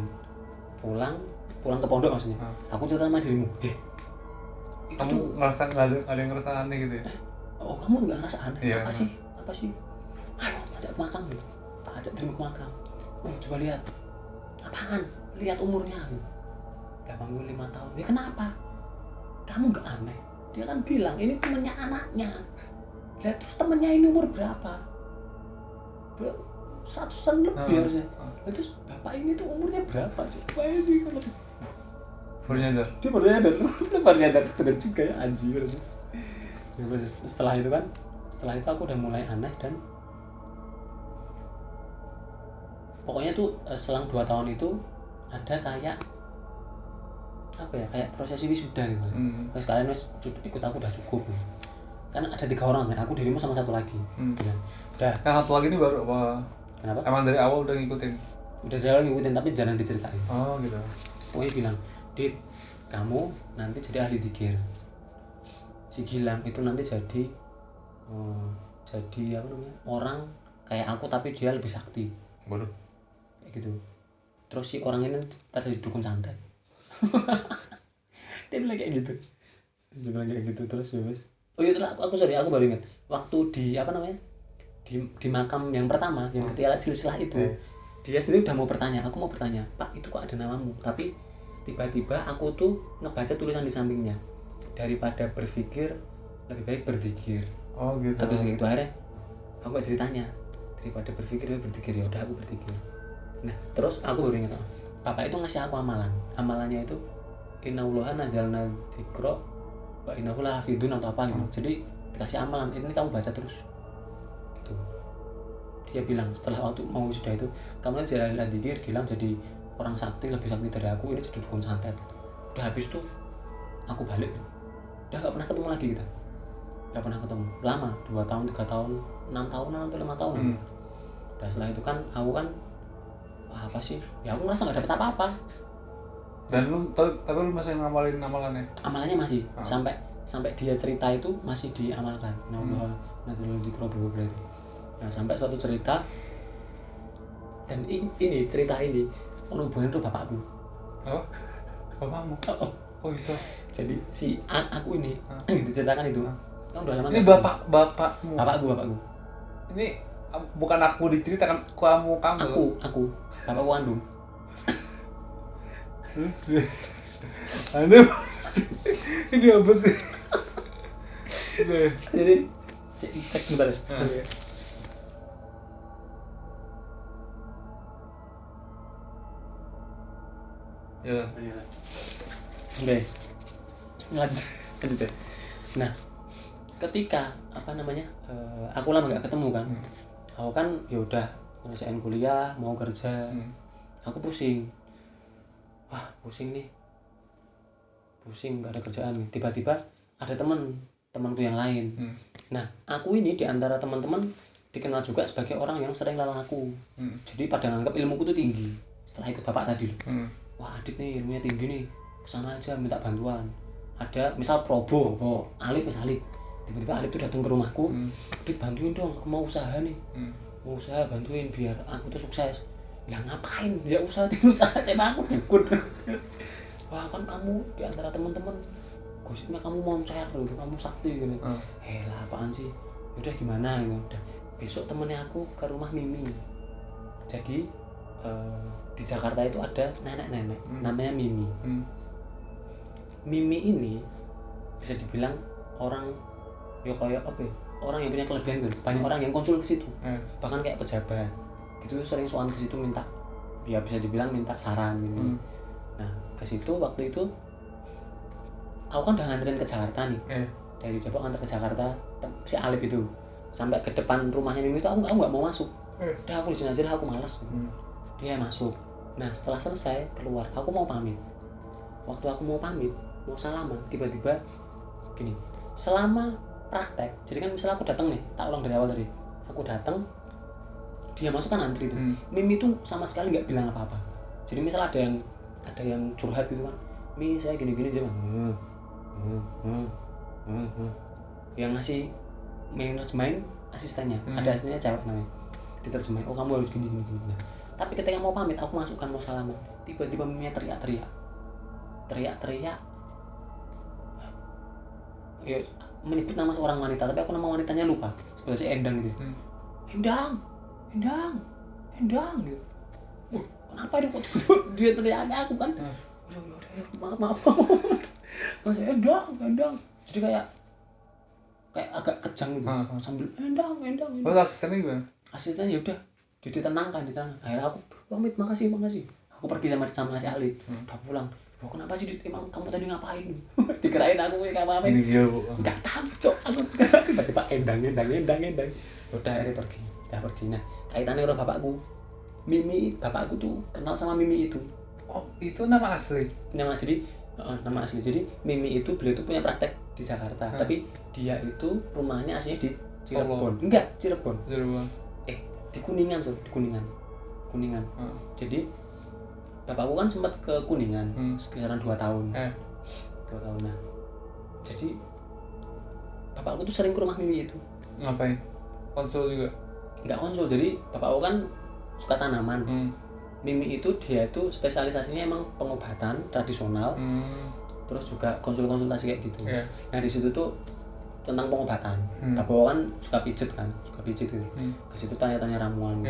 [SPEAKER 2] Pulang ke pondok maksudnya. Aku cerita sama dirimu.
[SPEAKER 1] Kamu ngerasa nggak ada yang ngerasa aneh gitu ya?
[SPEAKER 2] Oh, kamu nggak ngerasa aneh?
[SPEAKER 1] Iya,
[SPEAKER 2] Apa sih? Ayo, ajak ke makam gitu. Tak ajak dirimu ke makam. Coba lihat. Apaan? Lihat umurnya aku. 85 tahun. Ya kenapa? Kamu nggak aneh? Dia kan bilang ini temennya anaknya. Lihat terus temennya ini umur berapa? 100-an lebih harusnya. Terus bapak ini tuh umurnya berapa? Coba ini kalau
[SPEAKER 1] baru nyadar.
[SPEAKER 2] Dia baru nyadar bener juga ya anjir. Setelah itu aku udah mulai aneh dan pokoknya tuh selang 2 tahun itu ada kayak apa ya, kayak prosesi wisuda gitu. Terus kalian ikut aku udah cukup. Kan ada 3 orang kan, aku dirimu sama 1 lagi. Udah.
[SPEAKER 1] Yang 1 lagi ini baru apa?
[SPEAKER 2] Kenapa?
[SPEAKER 1] Emang dari awal udah ngikutin?
[SPEAKER 2] Udah dari awal ngikutin tapi jarang diceritain.
[SPEAKER 1] Oh gitu.
[SPEAKER 2] Pokoknya bilang, Dit, kamu nanti jadi ahli dzikir. Si Gilang itu nanti jadi apa namanya, orang kayak aku tapi dia lebih sakti.
[SPEAKER 1] Waduh.
[SPEAKER 2] Kayak gitu. Terus si orang ini ntar jadi dukun santet. Dia bilang kayak gitu. Terus ya wes. Oh iya, terus aku baru ingat waktu di apa namanya, di makam yang pertama yang ketika silsilah itu, dia sendiri udah mau bertanya, aku mau bertanya, Pak itu kok ada namamu, tapi tiba-tiba aku tuh ngebaca tulisan di sampingnya, daripada berpikir lebih baik berzikir.
[SPEAKER 1] Oh gitu.
[SPEAKER 2] Terus kayak gitu akhirnya aku gak ceritanya, daripada berpikir berzikir, ya udah aku berzikir. Nah terus aku baru ingat, Bapak itu ngasih aku amalannya itu innallaha nazalna dzikra wa innahu lahafidun atau apa gitu. Jadi dikasih amalan, ini kamu baca terus gitu. Dia bilang setelah waktu mau sudah itu, kamu jadi ahli dzikir, Gilang jadi orang sakti, lebih sakti dari aku, ini jadi dukun santet. Udah habis tuh aku balik, udah gak pernah ketemu lagi kita. Gak pernah ketemu lama, 2 tahun, 3 tahun, 6 tahunan atau 5 tahun. Udah setelah itu kan aku kan apa sih, ya aku ngerasa gak dapet apa-apa.
[SPEAKER 1] Dan tapi lu masih ngamalin amalannya?
[SPEAKER 2] Amalannya masih, sampai dia cerita itu masih diamalkan. Nazalul dzikra berita. Nah sampai suatu cerita, dan ini cerita ini hubungan tuh bapakku.
[SPEAKER 1] Oh, bapakmu? Oh bisa.
[SPEAKER 2] Jadi si aku ini diceritakan itu, kan udah lama.
[SPEAKER 1] Ini bapakmu?
[SPEAKER 2] Bapakku.
[SPEAKER 1] Ini bukan aku diceritakan, kamu.
[SPEAKER 2] Aku bapakku kandung.
[SPEAKER 1] Anda ini apa sih?
[SPEAKER 2] Jadi cek bentar.
[SPEAKER 1] Ya.
[SPEAKER 2] Oke. Lanjut ya. Nah, ketika apa namanya, aku lama nggak ketemu kan. Aku kan ya udah nyelesain kuliah, mau kerja. Aku pusing. Wah, pusing nih. Pusing, nggak ada kerjaan nih. Tiba-tiba ada temanku yang lain. Nah, aku ini di antara teman-teman dikenal juga sebagai orang yang sering lelah aku. Jadi pada nganggap ilmuku tuh tinggi. Setelah ikut bapak tadi loh. Wah, Adit nih ilmunya tinggi nih. Kesana aja minta bantuan. Ada misal Probo, Alip. Tiba-tiba Alip tuh datang ke rumahku. Adit bantuin dong, aku mau usaha nih. Mau usaha, bantuin biar aku tuh sukses. Lah ngapain? Ya usaha saya aku dukun. Wah, kan kamu di antara teman-teman gosipnya kamu moncer loh, kamu sakti gitu. Lah apaan sih? Udah gimana gitu. Udah besok temennya aku ke rumah Mimi. Jadi di Jakarta itu ada nenek-nenek namanya Mimi. Mimi ini bisa dibilang orang ya kayak apa ya, orang yang punya kelebihan gitu, banyak orang yang konsul ke situ, bahkan kayak pejabat gitu sering soal ke situ minta, ya bisa dibilang minta saran gitu. Nah ke situ waktu itu aku kan udah nganterin ke Jakarta nih, dari Depok nganter ke Jakarta, si Alip itu sampai ke depan rumahnya Mimi itu aku nggak mau masuk, udah aku di sini aja, aku malas. Dia masuk. Nah setelah selesai keluar, aku mau pamit. Waktu aku mau pamit, mau salaman, tiba-tiba gini, selama praktek, jadi kan misalnya aku datang nih, tak ulang dari awal tadi, aku datang, dia masuk kan antri itu, Mimi tuh sama sekali nggak bilang apa-apa. Jadi misal ada yang curhat gitu kan, Mi saya gini-gini aja bang, yang ngasih nerjemahin asistennya, ada asistennya cewek namanya, diterjemahin, oh kamu harus gini. Nah, tapi ketika mau pamit, aku masukkan mau salaman, tiba-tiba Mimi teriak-teriak, ya menyebut nama seorang wanita, tapi aku nama wanitanya lupa, sebenarnya Endang gitu. Endang gitu. Kenapa dia teriaknya aku kan? Maaf. Masih Endang. Jadi kayak agak kejang gitu. Sambil Endang.
[SPEAKER 1] Terus asistennya gimana?
[SPEAKER 2] Asistennya ya udah, ditenangkan. Akhirnya aku pamit, makasih. Aku pergi sama si Ali. Udah pulang. Oh, kenapa sih emang kamu tadi ngapain? Dikirain aku kayak ngapain? Enggak tahu, Cok. Aku sekarang tiba-tiba Endang. Udah akhirnya pergi. Nah, kaitannya orang bapakku. Mimi, bapakku tuh kenal sama Mimi itu.
[SPEAKER 1] Oh, itu nama asli.
[SPEAKER 2] Nama asli. Jadi Mimi itu, beliau itu punya praktek di Jakarta, tapi dia itu rumahnya aslinya di Cirebon. Enggak, Cirebon. Di Kuningan. Jadi bapakku kan sempat ke Kuningan sekitaran 2 tahun. 2 tahun. Nah, jadi bapakku tuh sering ke rumah Mimi itu.
[SPEAKER 1] Ngapain? Konsul juga?
[SPEAKER 2] Enggak konsul, jadi bapakku kan suka tanaman. Mimi itu dia itu spesialisasinya emang pengobatan tradisional, terus juga konsultasi kayak gitu. Nah di situ tuh tentang pengobatan. Bapakku kan suka pijet gitu. Ke situ tanya-tanya ramuan.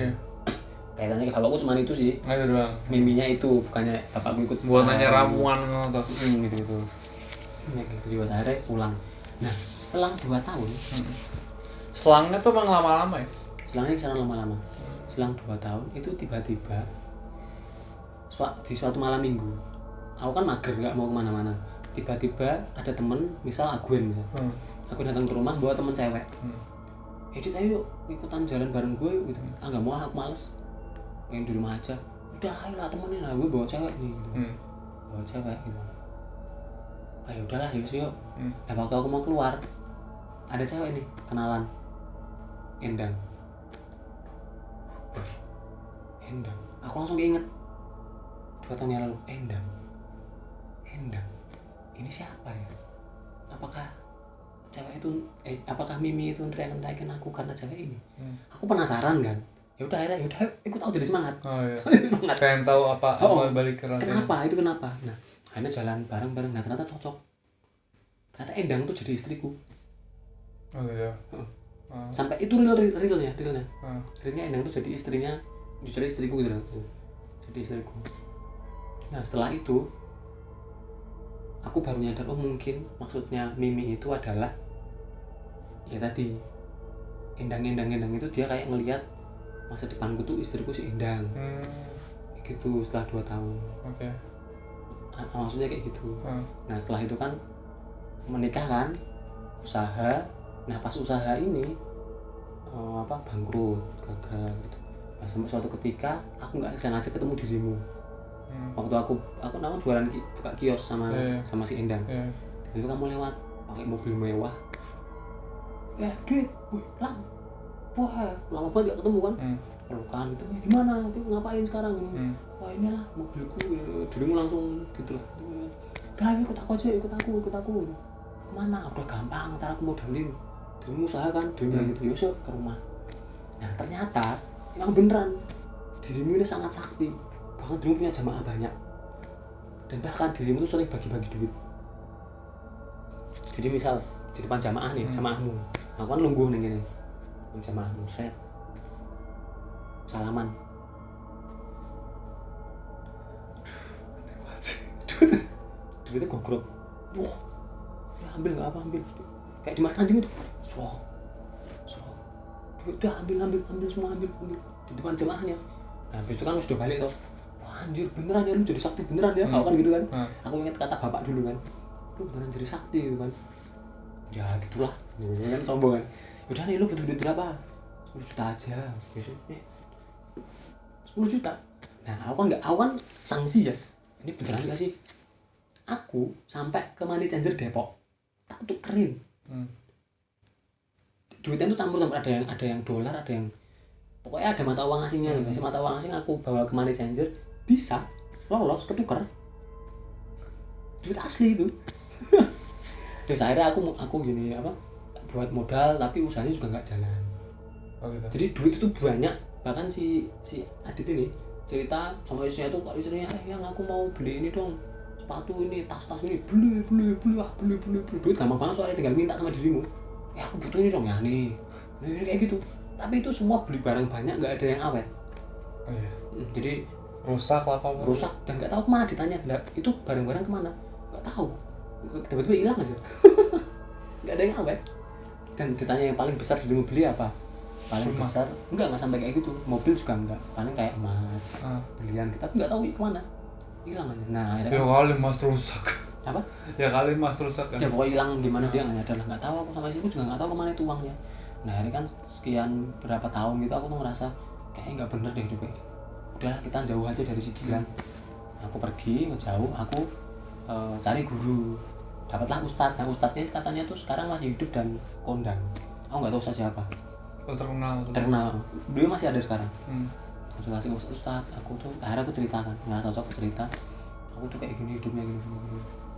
[SPEAKER 2] Kaitannya ke bapakku cuma itu sih.
[SPEAKER 1] Ada doang.
[SPEAKER 2] Miminya itu bukannya bapakku ikut
[SPEAKER 1] buat nanya ramuan atau
[SPEAKER 2] gitu. Ya gitu akhirnya pulang. Nah selang 2 tahun.
[SPEAKER 1] Selangnya tuh emang lama-lama ya?
[SPEAKER 2] Selangnya di sana lama-lama. Selang 2 tahun itu tiba-tiba di suatu malam minggu, aku kan mager nggak mau kemana-mana, tiba-tiba ada temen, misal Aguen aku datang ke rumah bawa temen cewek, Edit ayo ikutan jalan bareng gue gitu. Nggak mau, aku males, pengen di rumah aja. Udah ayolah temenin lah, gue bawa cewek nih gitu. Bawa cewek gitu. Ya udahlah yuk. Nah waktu aku mau keluar ada cewek nih kenalan, Endang. Aku langsung keinget 2 tahun yang lalu. Endang ini siapa ya? Apakah cewek itu apakah Mimi itu neriakin aku karena cewek ini? Aku penasaran kan. Ya udah akhirnya ikut aku jadi semangat.
[SPEAKER 1] Semangat. Pengen tahu apa balik ke rasanya.
[SPEAKER 2] Kenapa? Nah akhirnya jalan bareng. Nah ternyata cocok. Ternyata Endang tuh jadi istriku.
[SPEAKER 1] Oh iya.
[SPEAKER 2] Sampai itu realnya. Realnya Endang tuh jadi istriku gitu. Jadi istriku. Nah setelah itu aku baru nyadar, oh mungkin maksudnya Mimi itu adalah ya tadi Endang itu dia kayak ngelihat masa depanku tuh istriku si Endang. Gitu setelah 2 tahun. Maksudnya kayak gitu. Nah setelah itu kan menikah kan, usaha. Nah pas usaha ini bangkrut, gagal gitu. Nah, sampai suatu ketika aku nggak sengaja ketemu dirimu. Waktu aku namanya jualan buka kios sama si Endang. Itu kamu lewat pakai mobil mewah. Duit, wah, lama banget gak ketemu kan? Pelukan gitu, gimana? Ngapain sekarang? Wah inilah mobilku. Dirimu langsung gitu lah. Udah ikut aku aja, ikut aku. Kemana? Udah gampang, ntar aku modalin. Dirimu usaha kan? Dirimu gitu, yuk ke rumah. Nah ternyata emang beneran dirimu ini sangat sakti. Bahkan dirimu punya jamaah banyak. Dan bahkan dirimu tuh sering bagi-bagi duit. Jadi misal di depan jamaah nih, jamaahmu, aku kan lungguh nih gini, jamaahmu seret salaman, duitnya gogrok, wah, ambil nggak apa ambil, kayak di mas kancing itu serok duit udah ambil semua ambil di depan jemaahnya. Nah habis itu kan sudah balik tuh, wah anjir beneran ya lu jadi sakti beneran ya, kau kan gitu kan. Aku ingat kata bapak dulu kan, lu beneran jadi sakti gitu kan. Ya gitulah, kan sombong kan. Udah nih lu butuh duit berapa? 10 juta aja gitu. 10 juta. Nah aku kan sanksi ya, ini beneran gak sih? Aku sampai ke money changer Depok tak tukerin. Duitnya itu campur ada yang dolar, ada yang pokoknya ada mata uang asingnya. Si mata uang asing aku bawa ke money changer bisa lolos ketuker duit asli itu. Terus akhirnya aku gini apa buat modal tapi usahanya juga nggak jalan.
[SPEAKER 1] Gitu.
[SPEAKER 2] Jadi duit itu banyak, bahkan si Adit ini cerita sama istrinya tuh, kalau istrinya yang aku mau beli ini dong, sepatu ini, tas ini, beli duit gampang banget soalnya tinggal minta sama dirimu. Aku butuh ini dong ya nih kayak gitu. Tapi itu semua beli barang banyak nggak ada yang awet.
[SPEAKER 1] Oh iya.
[SPEAKER 2] Jadi
[SPEAKER 1] rusak lah apa?
[SPEAKER 2] Rusak dan nggak tahu kemana ditanya. Lah itu barang-barang kemana? Nggak tahu. Tiba-tiba hilang aja. Nggak ada yang awet. Dan ditanya yang paling besar dirimu beli apa? Paling besar enggak sampai kayak gitu. Mobil juga enggak. Paling kayak emas, berlian. Tapi nggak tahu kemana. Hilang aja. Nah
[SPEAKER 1] ya kali emas rusak.
[SPEAKER 2] Apa?
[SPEAKER 1] Ya kali emas rusak kan.
[SPEAKER 2] Ya pokoknya hilang gimana dia nggak nyadar lah. Nggak tahu aku sama istriku juga nggak tahu kemana itu uangnya. Nah ini kan sekian berapa tahun gitu aku tuh ngerasa kayaknya nggak bener deh hidup kayak. Udahlah kita jauh aja dari Sigilan. Aku pergi ngejauh, aku cari guru, dapatlah ustadz. Nah ustadznya katanya tuh sekarang masih hidup dan kondang. Aku nggak tahu ustadz siapa. Terkenal. Beliau masih ada sekarang. Konsultasi ustadz, aku tuh akhirnya aku ceritakan, nggak cocok cerita. Aku tuh kayak gini hidupnya gini.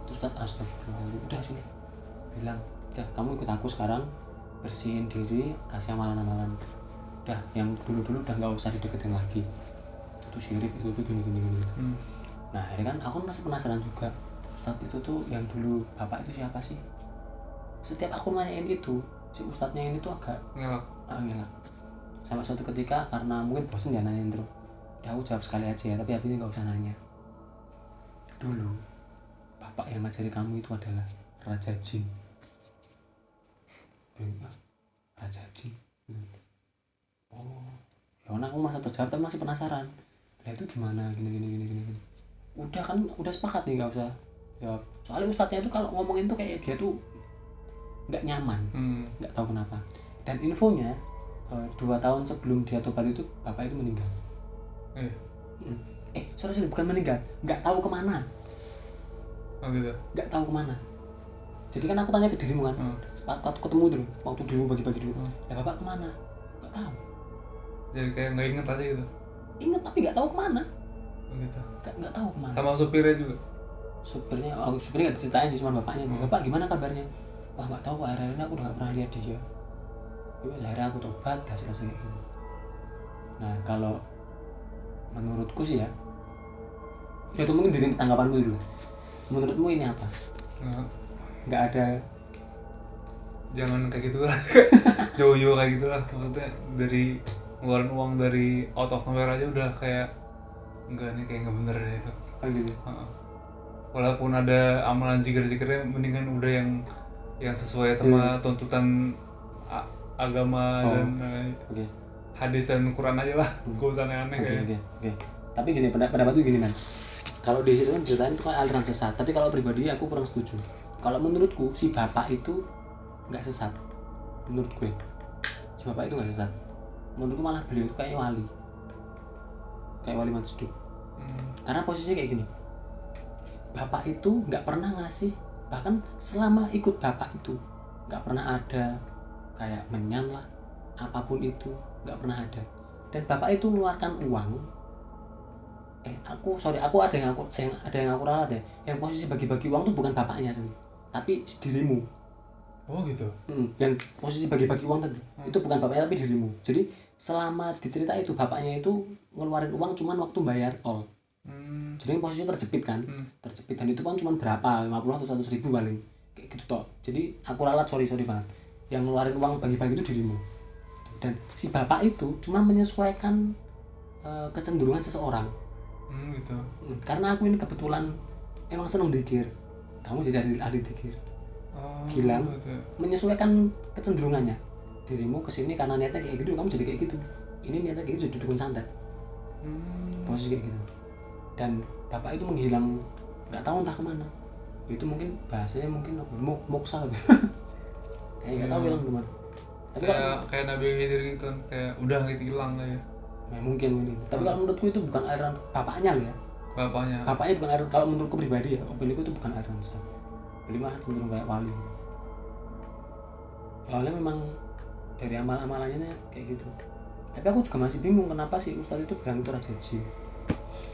[SPEAKER 2] Terus ustadz astagfirullah, udah sini bilang, udah kamu ikut aku sekarang bersihin diri, kasih amalan. Udah yang dulu udah nggak usah dideketin lagi. Itu syirik, itu gini. Nah akhirnya kan aku masih penasaran juga, ustadz itu tuh yang dulu bapak itu siapa sih? Setiap aku nanyain itu, si ustadznya ini tuh agak ngelak. Sampai suatu ketika karena mungkin bosen ya nanyain terus, udah aku jawab sekali aja ya, tapi habis ini nggak usah nanya. Dulu bapak yang ngajari kamu itu adalah Raja Jin. Raja Jin. Oh, ya aku masa terjawab tapi masih penasaran. Lah itu gimana gini. Udah sepakat nih nggak usah jawab. Soalnya ustadznya itu kalau ngomongin tuh kayak dia tuh nggak nyaman, nggak tahu kenapa. Dan infonya 2 tahun sebelum dia tobat itu bapak itu meninggal. Sorry bukan meninggal, nggak tahu kemana.
[SPEAKER 1] Oh gitu.
[SPEAKER 2] Nggak tahu kemana. Jadi kan aku tanya ke dirimu kan, waktu ketemu dulu, waktu dirimu bagi-bagi duit. Ya bapak kemana? Nggak tahu.
[SPEAKER 1] Jadi kayak nggak inget aja gitu.
[SPEAKER 2] Ingat tapi nggak tahu kemana.
[SPEAKER 1] Oh gitu.
[SPEAKER 2] Nggak tahu kemana.
[SPEAKER 1] Sama supirnya juga.
[SPEAKER 2] Supirnya nggak diceritain sih, cuma bapaknya. Bapak gimana kabarnya? Wah nggak tahu, akhir-akhir ini aku udah nggak pernah lihat dia. Akhirnya aku tobat, udah selesai kayak gini. Nah kalau menurutku sih ya itu mungkin dari tanggapanmu dulu. Menurutmu ini apa? Nggak ada.
[SPEAKER 1] Jangan kayak gitu lah. Joyo kayak gitu lah. Maksudnya dari ngeluarin uang dari out of nowhere aja udah kayak enggak nih, kayak nggak bener deh itu.
[SPEAKER 2] Oh gitu.
[SPEAKER 1] Walaupun ada amalan zikir-zikirnya, mendingan udah yang sesuai sama tuntutan agama dan hadis dan Quran aja lah. Gak usah aneh-aneh kayak.
[SPEAKER 2] Oke. Tapi gini, pendapat tuh gini man. Kalau di situ kan ceritain itu kan aliran sesat. Tapi kalau pribadi aku kurang setuju. Kalau menurutku si bapak itu nggak sesat. Menurutku ya, si bapak itu nggak sesat. Menurutku malah beliau itu kayak wali Mas Duk. Karena posisinya kayak gini. Bapak itu nggak pernah ngasih, bahkan selama ikut bapak itu nggak pernah ada kayak menyan lah, apapun itu nggak pernah ada. Dan bapak itu mengeluarkan uang. Aku ada yang aku ralat ya. Yang posisi bagi-bagi uang tuh bukan bapaknya tapi dirimu.
[SPEAKER 1] Oh gitu.
[SPEAKER 2] Yang posisi bagi-bagi uang tadi itu bukan bapaknya tapi dirimu. Jadi selama dicerita itu bapaknya itu ngeluarin uang cuman waktu bayar tol. Jadi posisinya terjepit kan, terjepit, dan itu kan cuma berapa, 50 atau 100 ribu paling, kayak gitu toh. Jadi aku ralat, sorry banget, yang ngeluarin uang bagi-bagi itu dirimu. Dan si bapak itu cuma menyesuaikan kecenderungan seseorang.
[SPEAKER 1] Gitu.
[SPEAKER 2] Karena aku ini kebetulan emang seneng dzikir, kamu jadi ahli dzikir. Gilang
[SPEAKER 1] gitu.
[SPEAKER 2] menyesuaikan kecenderungannya. Dirimu kesini karena niatnya kayak gitu, kamu jadi kayak gitu. Ini niatnya kayak gitu, jadi dukun santet. Posisi kayak gitu. Dan bapak itu menghilang, nggak tahu entah kemana. Itu mungkin bahasanya mungkin apa? Moksa. Kayak nggak tahu hilang kemana. Tapi
[SPEAKER 1] kayak Nabi Khidir gitu kan, kayak udah gitu hilang lah ya.
[SPEAKER 2] Mungkin. Tapi kalau menurutku itu bukan aliran bapaknya loh ya. Bapaknya bukan aliran, kalau menurutku pribadi ya, opiniku itu bukan aliran Islam. Beliau malah cenderung kayak wali. Soalnya memang dari amal-amalannya kayak gitu. Tapi aku juga masih bingung kenapa sih Ustadz itu bilang itu raja jin.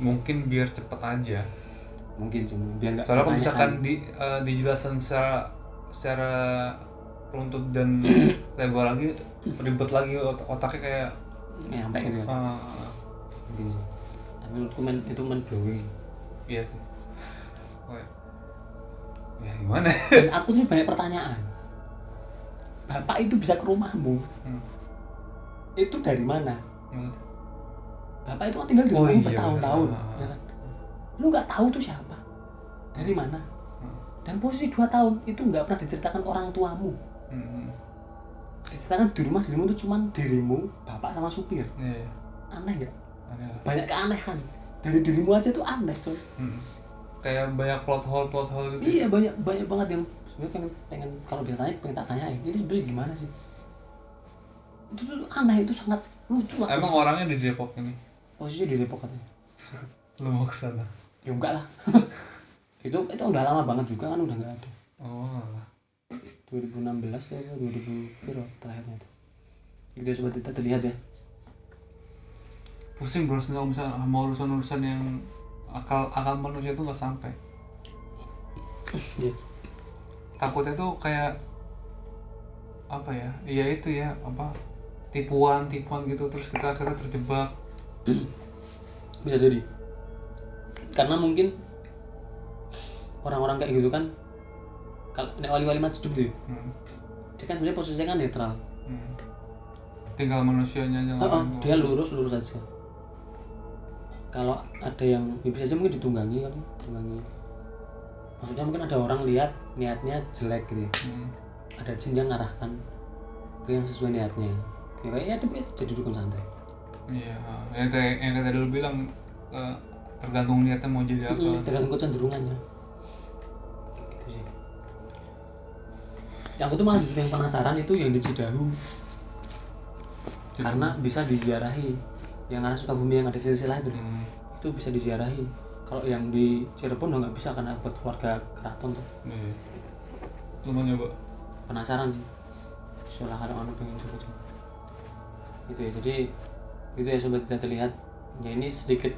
[SPEAKER 1] Mungkin biar cepet aja.
[SPEAKER 2] Mungkin sih, biar nggak.
[SPEAKER 1] Soalnya kalau misalkan dijelaskan secara runtut dan lebar lagi, ribet lagi otaknya kayak
[SPEAKER 2] sampai gitu kan. Mungkin sih. Tapi menurutku itu blowing.
[SPEAKER 1] Iya sih. Ya gimana?
[SPEAKER 2] Dan aku sih banyak pertanyaan. Bapak itu bisa ke rumahmu. Itu dari mana? Bapak itu kan tinggal di rumahmu bertahun-tahun. Ya kan? Lu nggak tahu tuh siapa, dari mana. Dan posisi 2 tahun itu nggak pernah diceritakan orang tuamu. Diceritakan di rumah dirimu itu cuman dirimu, bapak sama supir. Aneh nggak? Banyak keanehan dari dirimu aja tuh aneh coy.
[SPEAKER 1] Kayak banyak plot hole gitu.
[SPEAKER 2] Iya, banyak banget yang sebenarnya pengen kalau ditanya pengen tak tanyain ini sebenarnya gimana sih. Itu tuh aneh, itu sangat lucu lah.
[SPEAKER 1] Emang orangnya di Depok ini?
[SPEAKER 2] Posisinya di Depok katanya.
[SPEAKER 1] Lu mau kesana?
[SPEAKER 2] Ya enggak lah. itu udah lama banget juga kan, udah nggak ada.
[SPEAKER 1] Oh lah.
[SPEAKER 2] 2016 atau 2000 piro terakhirnya itu. Itu coba kita terlihat ya.
[SPEAKER 1] Pusing bro sebenarnya misalnya mau urusan yang akal manusia itu nggak sampai.
[SPEAKER 2] Iya.
[SPEAKER 1] Takutnya tuh kayak apa ya? Iya itu ya apa? Tipuan gitu, terus kita akhirnya terjebak.
[SPEAKER 2] Bisa jadi. Karena mungkin orang-orang kayak gitu kan, kalau wali-wali masjid gitu, dia kan sebenarnya posisinya kan netral.
[SPEAKER 1] Tinggal manusianya aja.
[SPEAKER 2] Dia lurus aja. Kalau ada yang bisa aja mungkin ditunggangi kan, maksudnya mungkin ada orang lihat niatnya jelek gitu ya. Ada jin yang ngarahkan ke yang sesuai niatnya. Ya kayaknya dia jadi dukun santet.
[SPEAKER 1] Iya, yang tadi lu bilang tergantung niatnya mau jadi apa.
[SPEAKER 2] Tergantung kecenderungannya. Gitu sih. Yang aku tuh malah justru yang penasaran itu yang di Cidahu. Karena bisa diziarahi. Yang arah Sukabumi yang ada silsilah itu. Itu bisa diziarahi. Kalau yang di Cirebon udah nggak bisa karena buat warga keraton tuh.
[SPEAKER 1] Lu mau nyoba?
[SPEAKER 2] Penasaran sih. Soalnya kadang pengen coba. Gitu ya. Jadi itu ya sobat kita terlihat. Ya ini sedikit.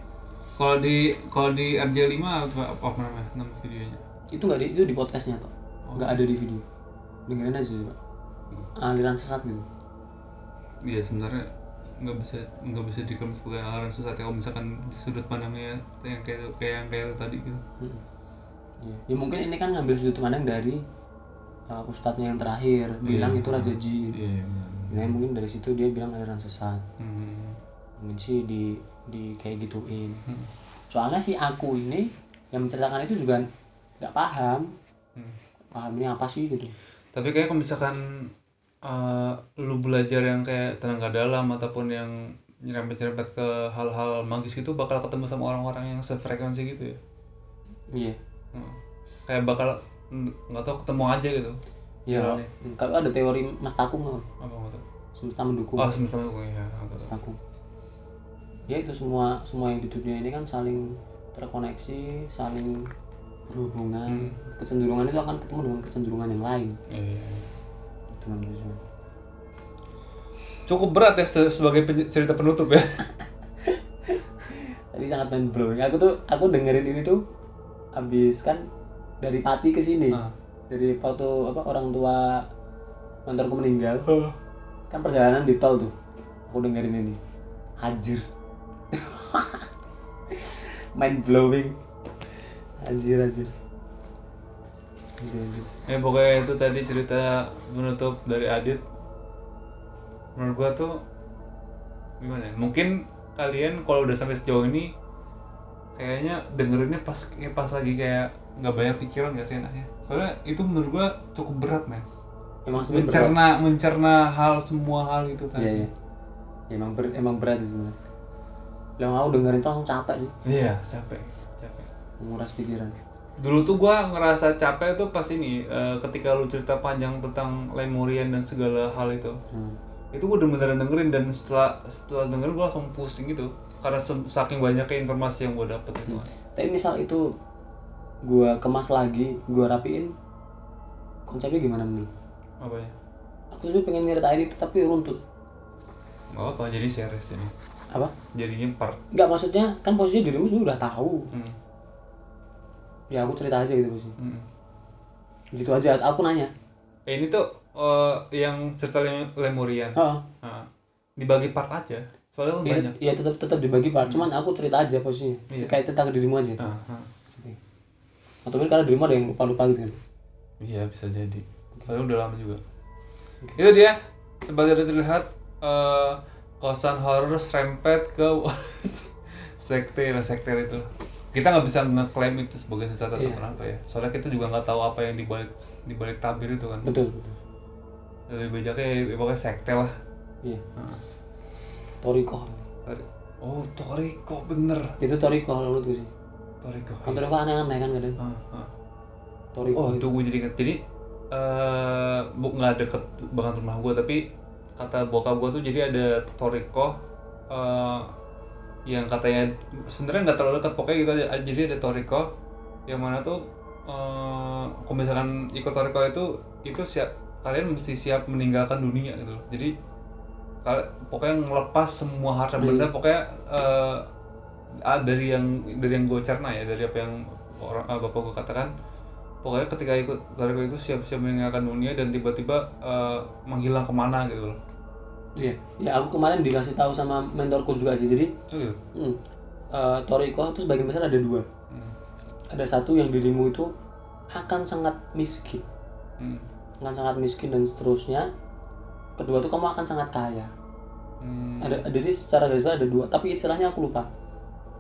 [SPEAKER 1] Kalau di RJ5 apa namanya nama videonya?
[SPEAKER 2] Itu di podcastnya tuh. Nggak ada di video. Dengerin aja coba. Aliran sesat gitu.
[SPEAKER 1] Iya sebenarnya nggak bisa diklaim sebagai aliran sesat ya, kalau misalkan sudut pandangnya yang kayak lu tadi gitu.
[SPEAKER 2] Ya mungkin ini kan ngambil sudut pandang dari ustadznya yang terakhir bilang itu raja jin. Nah, mungkin dari situ dia bilang aliran sesat. Mungkin sih di kayak gituin. Soalnya si aku ini yang menceritakan itu juga nggak paham ini apa sih gitu.
[SPEAKER 1] Tapi kayak kalau misalkan lu belajar yang kayak tenaga dalam ataupun yang nyerempet ke hal-hal magis gitu, bakal ketemu sama orang-orang yang sefrekuensi gitu ya.
[SPEAKER 2] Iya.
[SPEAKER 1] Kayak bakal nggak tahu ketemu aja gitu.
[SPEAKER 2] Iya. Kalau ada teori Mas Takung kan?
[SPEAKER 1] Apa nggak tahu?
[SPEAKER 2] Semesta mendukung.
[SPEAKER 1] Semesta mendukung ya.
[SPEAKER 2] Mas Takung. Ya itu semua yang di dunia ini kan saling terkoneksi, saling berhubungan. Kecenderungan itu akan ketemu dengan kecenderungan yang lain.
[SPEAKER 1] Iya.
[SPEAKER 2] Teman-teman.
[SPEAKER 1] Cukup berat ya sebagai cerita penutup ya.
[SPEAKER 2] Tapi sangat mind blowing. Aku dengerin ini tuh habis kan dari Pati ke sini. Dari foto orang tua mentorku meninggal. Kan perjalanan di tol tuh. Aku dengerin ini. Anjir. Mind blowing. Anjir.
[SPEAKER 1] Ya pokoknya itu tadi cerita penutup dari Adit. Menurut gua tuh gimana ya? Mungkin kalian kalau udah sampai sejauh ini kayaknya dengerinnya pas lagi kayak nggak banyak pikiran nggak sih enaknya. Soalnya itu menurut gua cukup berat men.
[SPEAKER 2] Emang sebenarnya
[SPEAKER 1] mencerna semua hal itu tadi.
[SPEAKER 2] Iya. Emang berat sih sebenarnya. Yang aku dengerin tuh langsung capek sih.
[SPEAKER 1] Iya, capek.
[SPEAKER 2] Menguras pikiran.
[SPEAKER 1] Dulu tuh gua ngerasa capek tuh pas ini ketika lu cerita panjang tentang Lemurian dan segala hal itu. Itu gue udah beneran dengerin, dan setelah dengerin gue langsung pusing gitu karena saking banyaknya informasi yang gue dapet itu.
[SPEAKER 2] Tapi misal itu gue kemas lagi, gue rapiin, konsepnya gimana nih?
[SPEAKER 1] Apanya?
[SPEAKER 2] Aku tuh pengen nyeritain itu tapi runtut.
[SPEAKER 1] Oh apa, jadi series ini?
[SPEAKER 2] Apa?
[SPEAKER 1] Jadinya part?
[SPEAKER 2] Enggak, maksudnya kan posisinya dirimu sebenernya udah tahu. Ya aku cerita aja gitu sih. Gitu aja, aku nanya.
[SPEAKER 1] Ini tuh yang cerita Lemurian. Dibagi part aja. Soalnya kan banyak.
[SPEAKER 2] Iya tetap dibagi part. Cuman aku cerita aja posisinya. Kayak cerita ke dirimu aja. Atau mungkin karena dirimu ada yang lupa gitu kan?
[SPEAKER 1] Iya bisa jadi. Soalnya udah lama juga. Itu dia. Sebagai terlihat kosan horor serempet ke sekte itu. Kita nggak bisa ngeklaim itu sebagai sesat atau kenapa ya. Soalnya kita juga nggak tahu apa yang dibalik tabir itu kan.
[SPEAKER 2] Betul.
[SPEAKER 1] Lebih bajaknya pokoknya sekte lah.
[SPEAKER 2] Iya. Toriko.
[SPEAKER 1] Oh, Toriko bener.
[SPEAKER 2] Itu Toriko menurutku sih.
[SPEAKER 1] Toriko.
[SPEAKER 2] Kan Toriko aneh-aneh kan kadang. Toriko.
[SPEAKER 1] Oh, itu gue jadi ingat. Jadi nggak deket banget rumah gue, tapi kata bokap gue tuh jadi ada Toriko yang katanya sebenarnya nggak terlalu dekat, pokoknya gitu aja. Jadi ada Toriko yang mana tuh kalau misalkan ikut Toriko itu kalian mesti siap meninggalkan dunia gitu loh. Jadi pokoknya ngelepas semua harta benda, pokoknya dari yang gue cerna ya, dari apa yang bapak gue katakan, pokoknya ketika ikut Toriko itu siap-siap meninggalkan dunia dan tiba-tiba menghilang kemana gitu loh.
[SPEAKER 2] Iya, ya aku kemarin dikasih tahu sama mentorku juga sih. Jadi Toriko itu sebagian besar ada dua. Ada satu yang dirimu itu akan sangat miskin, dan seterusnya. Kedua tuh kamu akan sangat kaya. Jadi secara garis besar ada dua, tapi istilahnya aku lupa.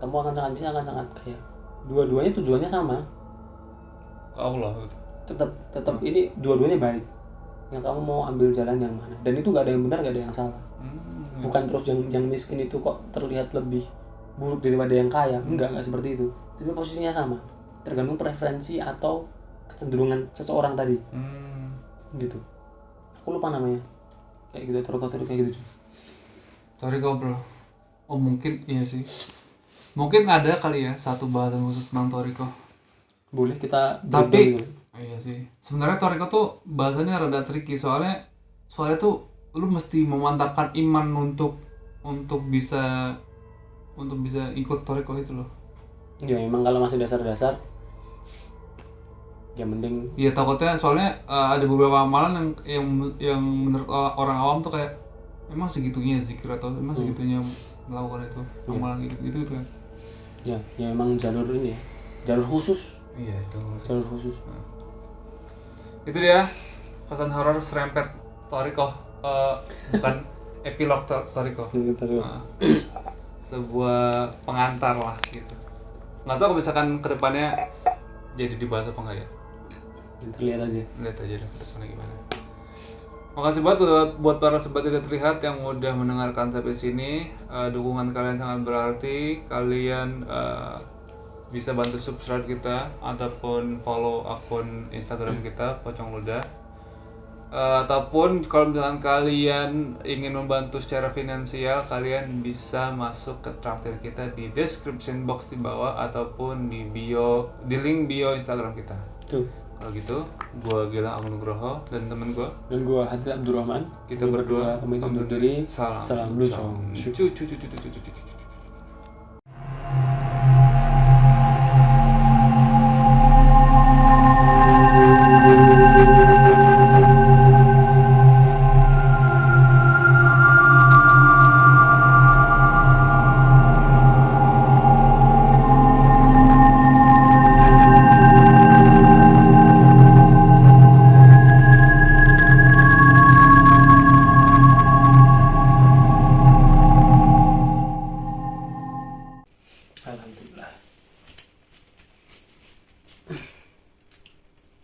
[SPEAKER 2] Kamu akan sangat miskin, akan sangat kaya. Dua-duanya tujuannya sama.
[SPEAKER 1] Allah.
[SPEAKER 2] Tetap ini dua-duanya baik. Yang kamu mau ambil jalan yang mana, dan itu gak ada yang benar, gak ada yang salah. Bukan terus yang miskin itu kok terlihat lebih buruk daripada yang kaya. Enggak seperti itu. Tapi posisinya sama, tergantung preferensi atau kecenderungan seseorang tadi. Gitu. Aku lupa namanya. Kayak gitu, Toriko kayak gitu.
[SPEAKER 1] Toriko bro. Oh mungkin iya sih. Mungkin ada kali ya satu bahasan khusus tentang Toriko.
[SPEAKER 2] Boleh kita.
[SPEAKER 1] Tapi iya sih. Sebenarnya Toriko tuh bahasanya rada tricky, soalnya tuh lu mesti memantapkan iman untuk bisa ikut Toriko itu loh.
[SPEAKER 2] Ya emang kalau masih dasar-dasar ya mending.
[SPEAKER 1] Iya takutnya soalnya ada beberapa amalan yang menurut orang awam tuh kayak emang segitunya zikir atau emang segitunya melakukan itu amalan gitu kan.
[SPEAKER 2] Ya emang jalur ini ya. Jalur khusus.
[SPEAKER 1] Iya itu
[SPEAKER 2] jalur khusus.
[SPEAKER 1] Itu dia kosan horor serempet Toriko, bukan epilog Toriko. Sebuah pengantar lah gitu. Nggak tahu kalau misalkan kedepannya jadi dibahas apa enggak ya.
[SPEAKER 2] Lihat aja
[SPEAKER 1] deh kedepannya gimana. Makasih banget buat para sobat tidak terlihat yang udah mendengarkan sampai sini. Dukungan kalian sangat berarti. Kalian bisa bantu subscribe kita ataupun follow akun Instagram kita Pocong Ludah. Ataupun kalau misalkan kalian ingin membantu secara finansial, kalian bisa masuk ke traktir kita di description box di bawah ataupun di link bio Instagram kita.
[SPEAKER 2] Tuh.
[SPEAKER 1] Kalau gitu, gue Gilang Agung Nugroho dan temen gue.
[SPEAKER 2] Dan gue Hadil Abdurrahman.
[SPEAKER 1] Kita berdua
[SPEAKER 2] pamit undur diri. Salam lucong.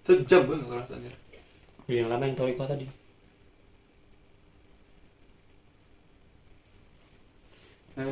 [SPEAKER 1] Sejam gue ngerasa anjir.
[SPEAKER 2] Yang lama yang Toriko tadi.
[SPEAKER 1] Nah,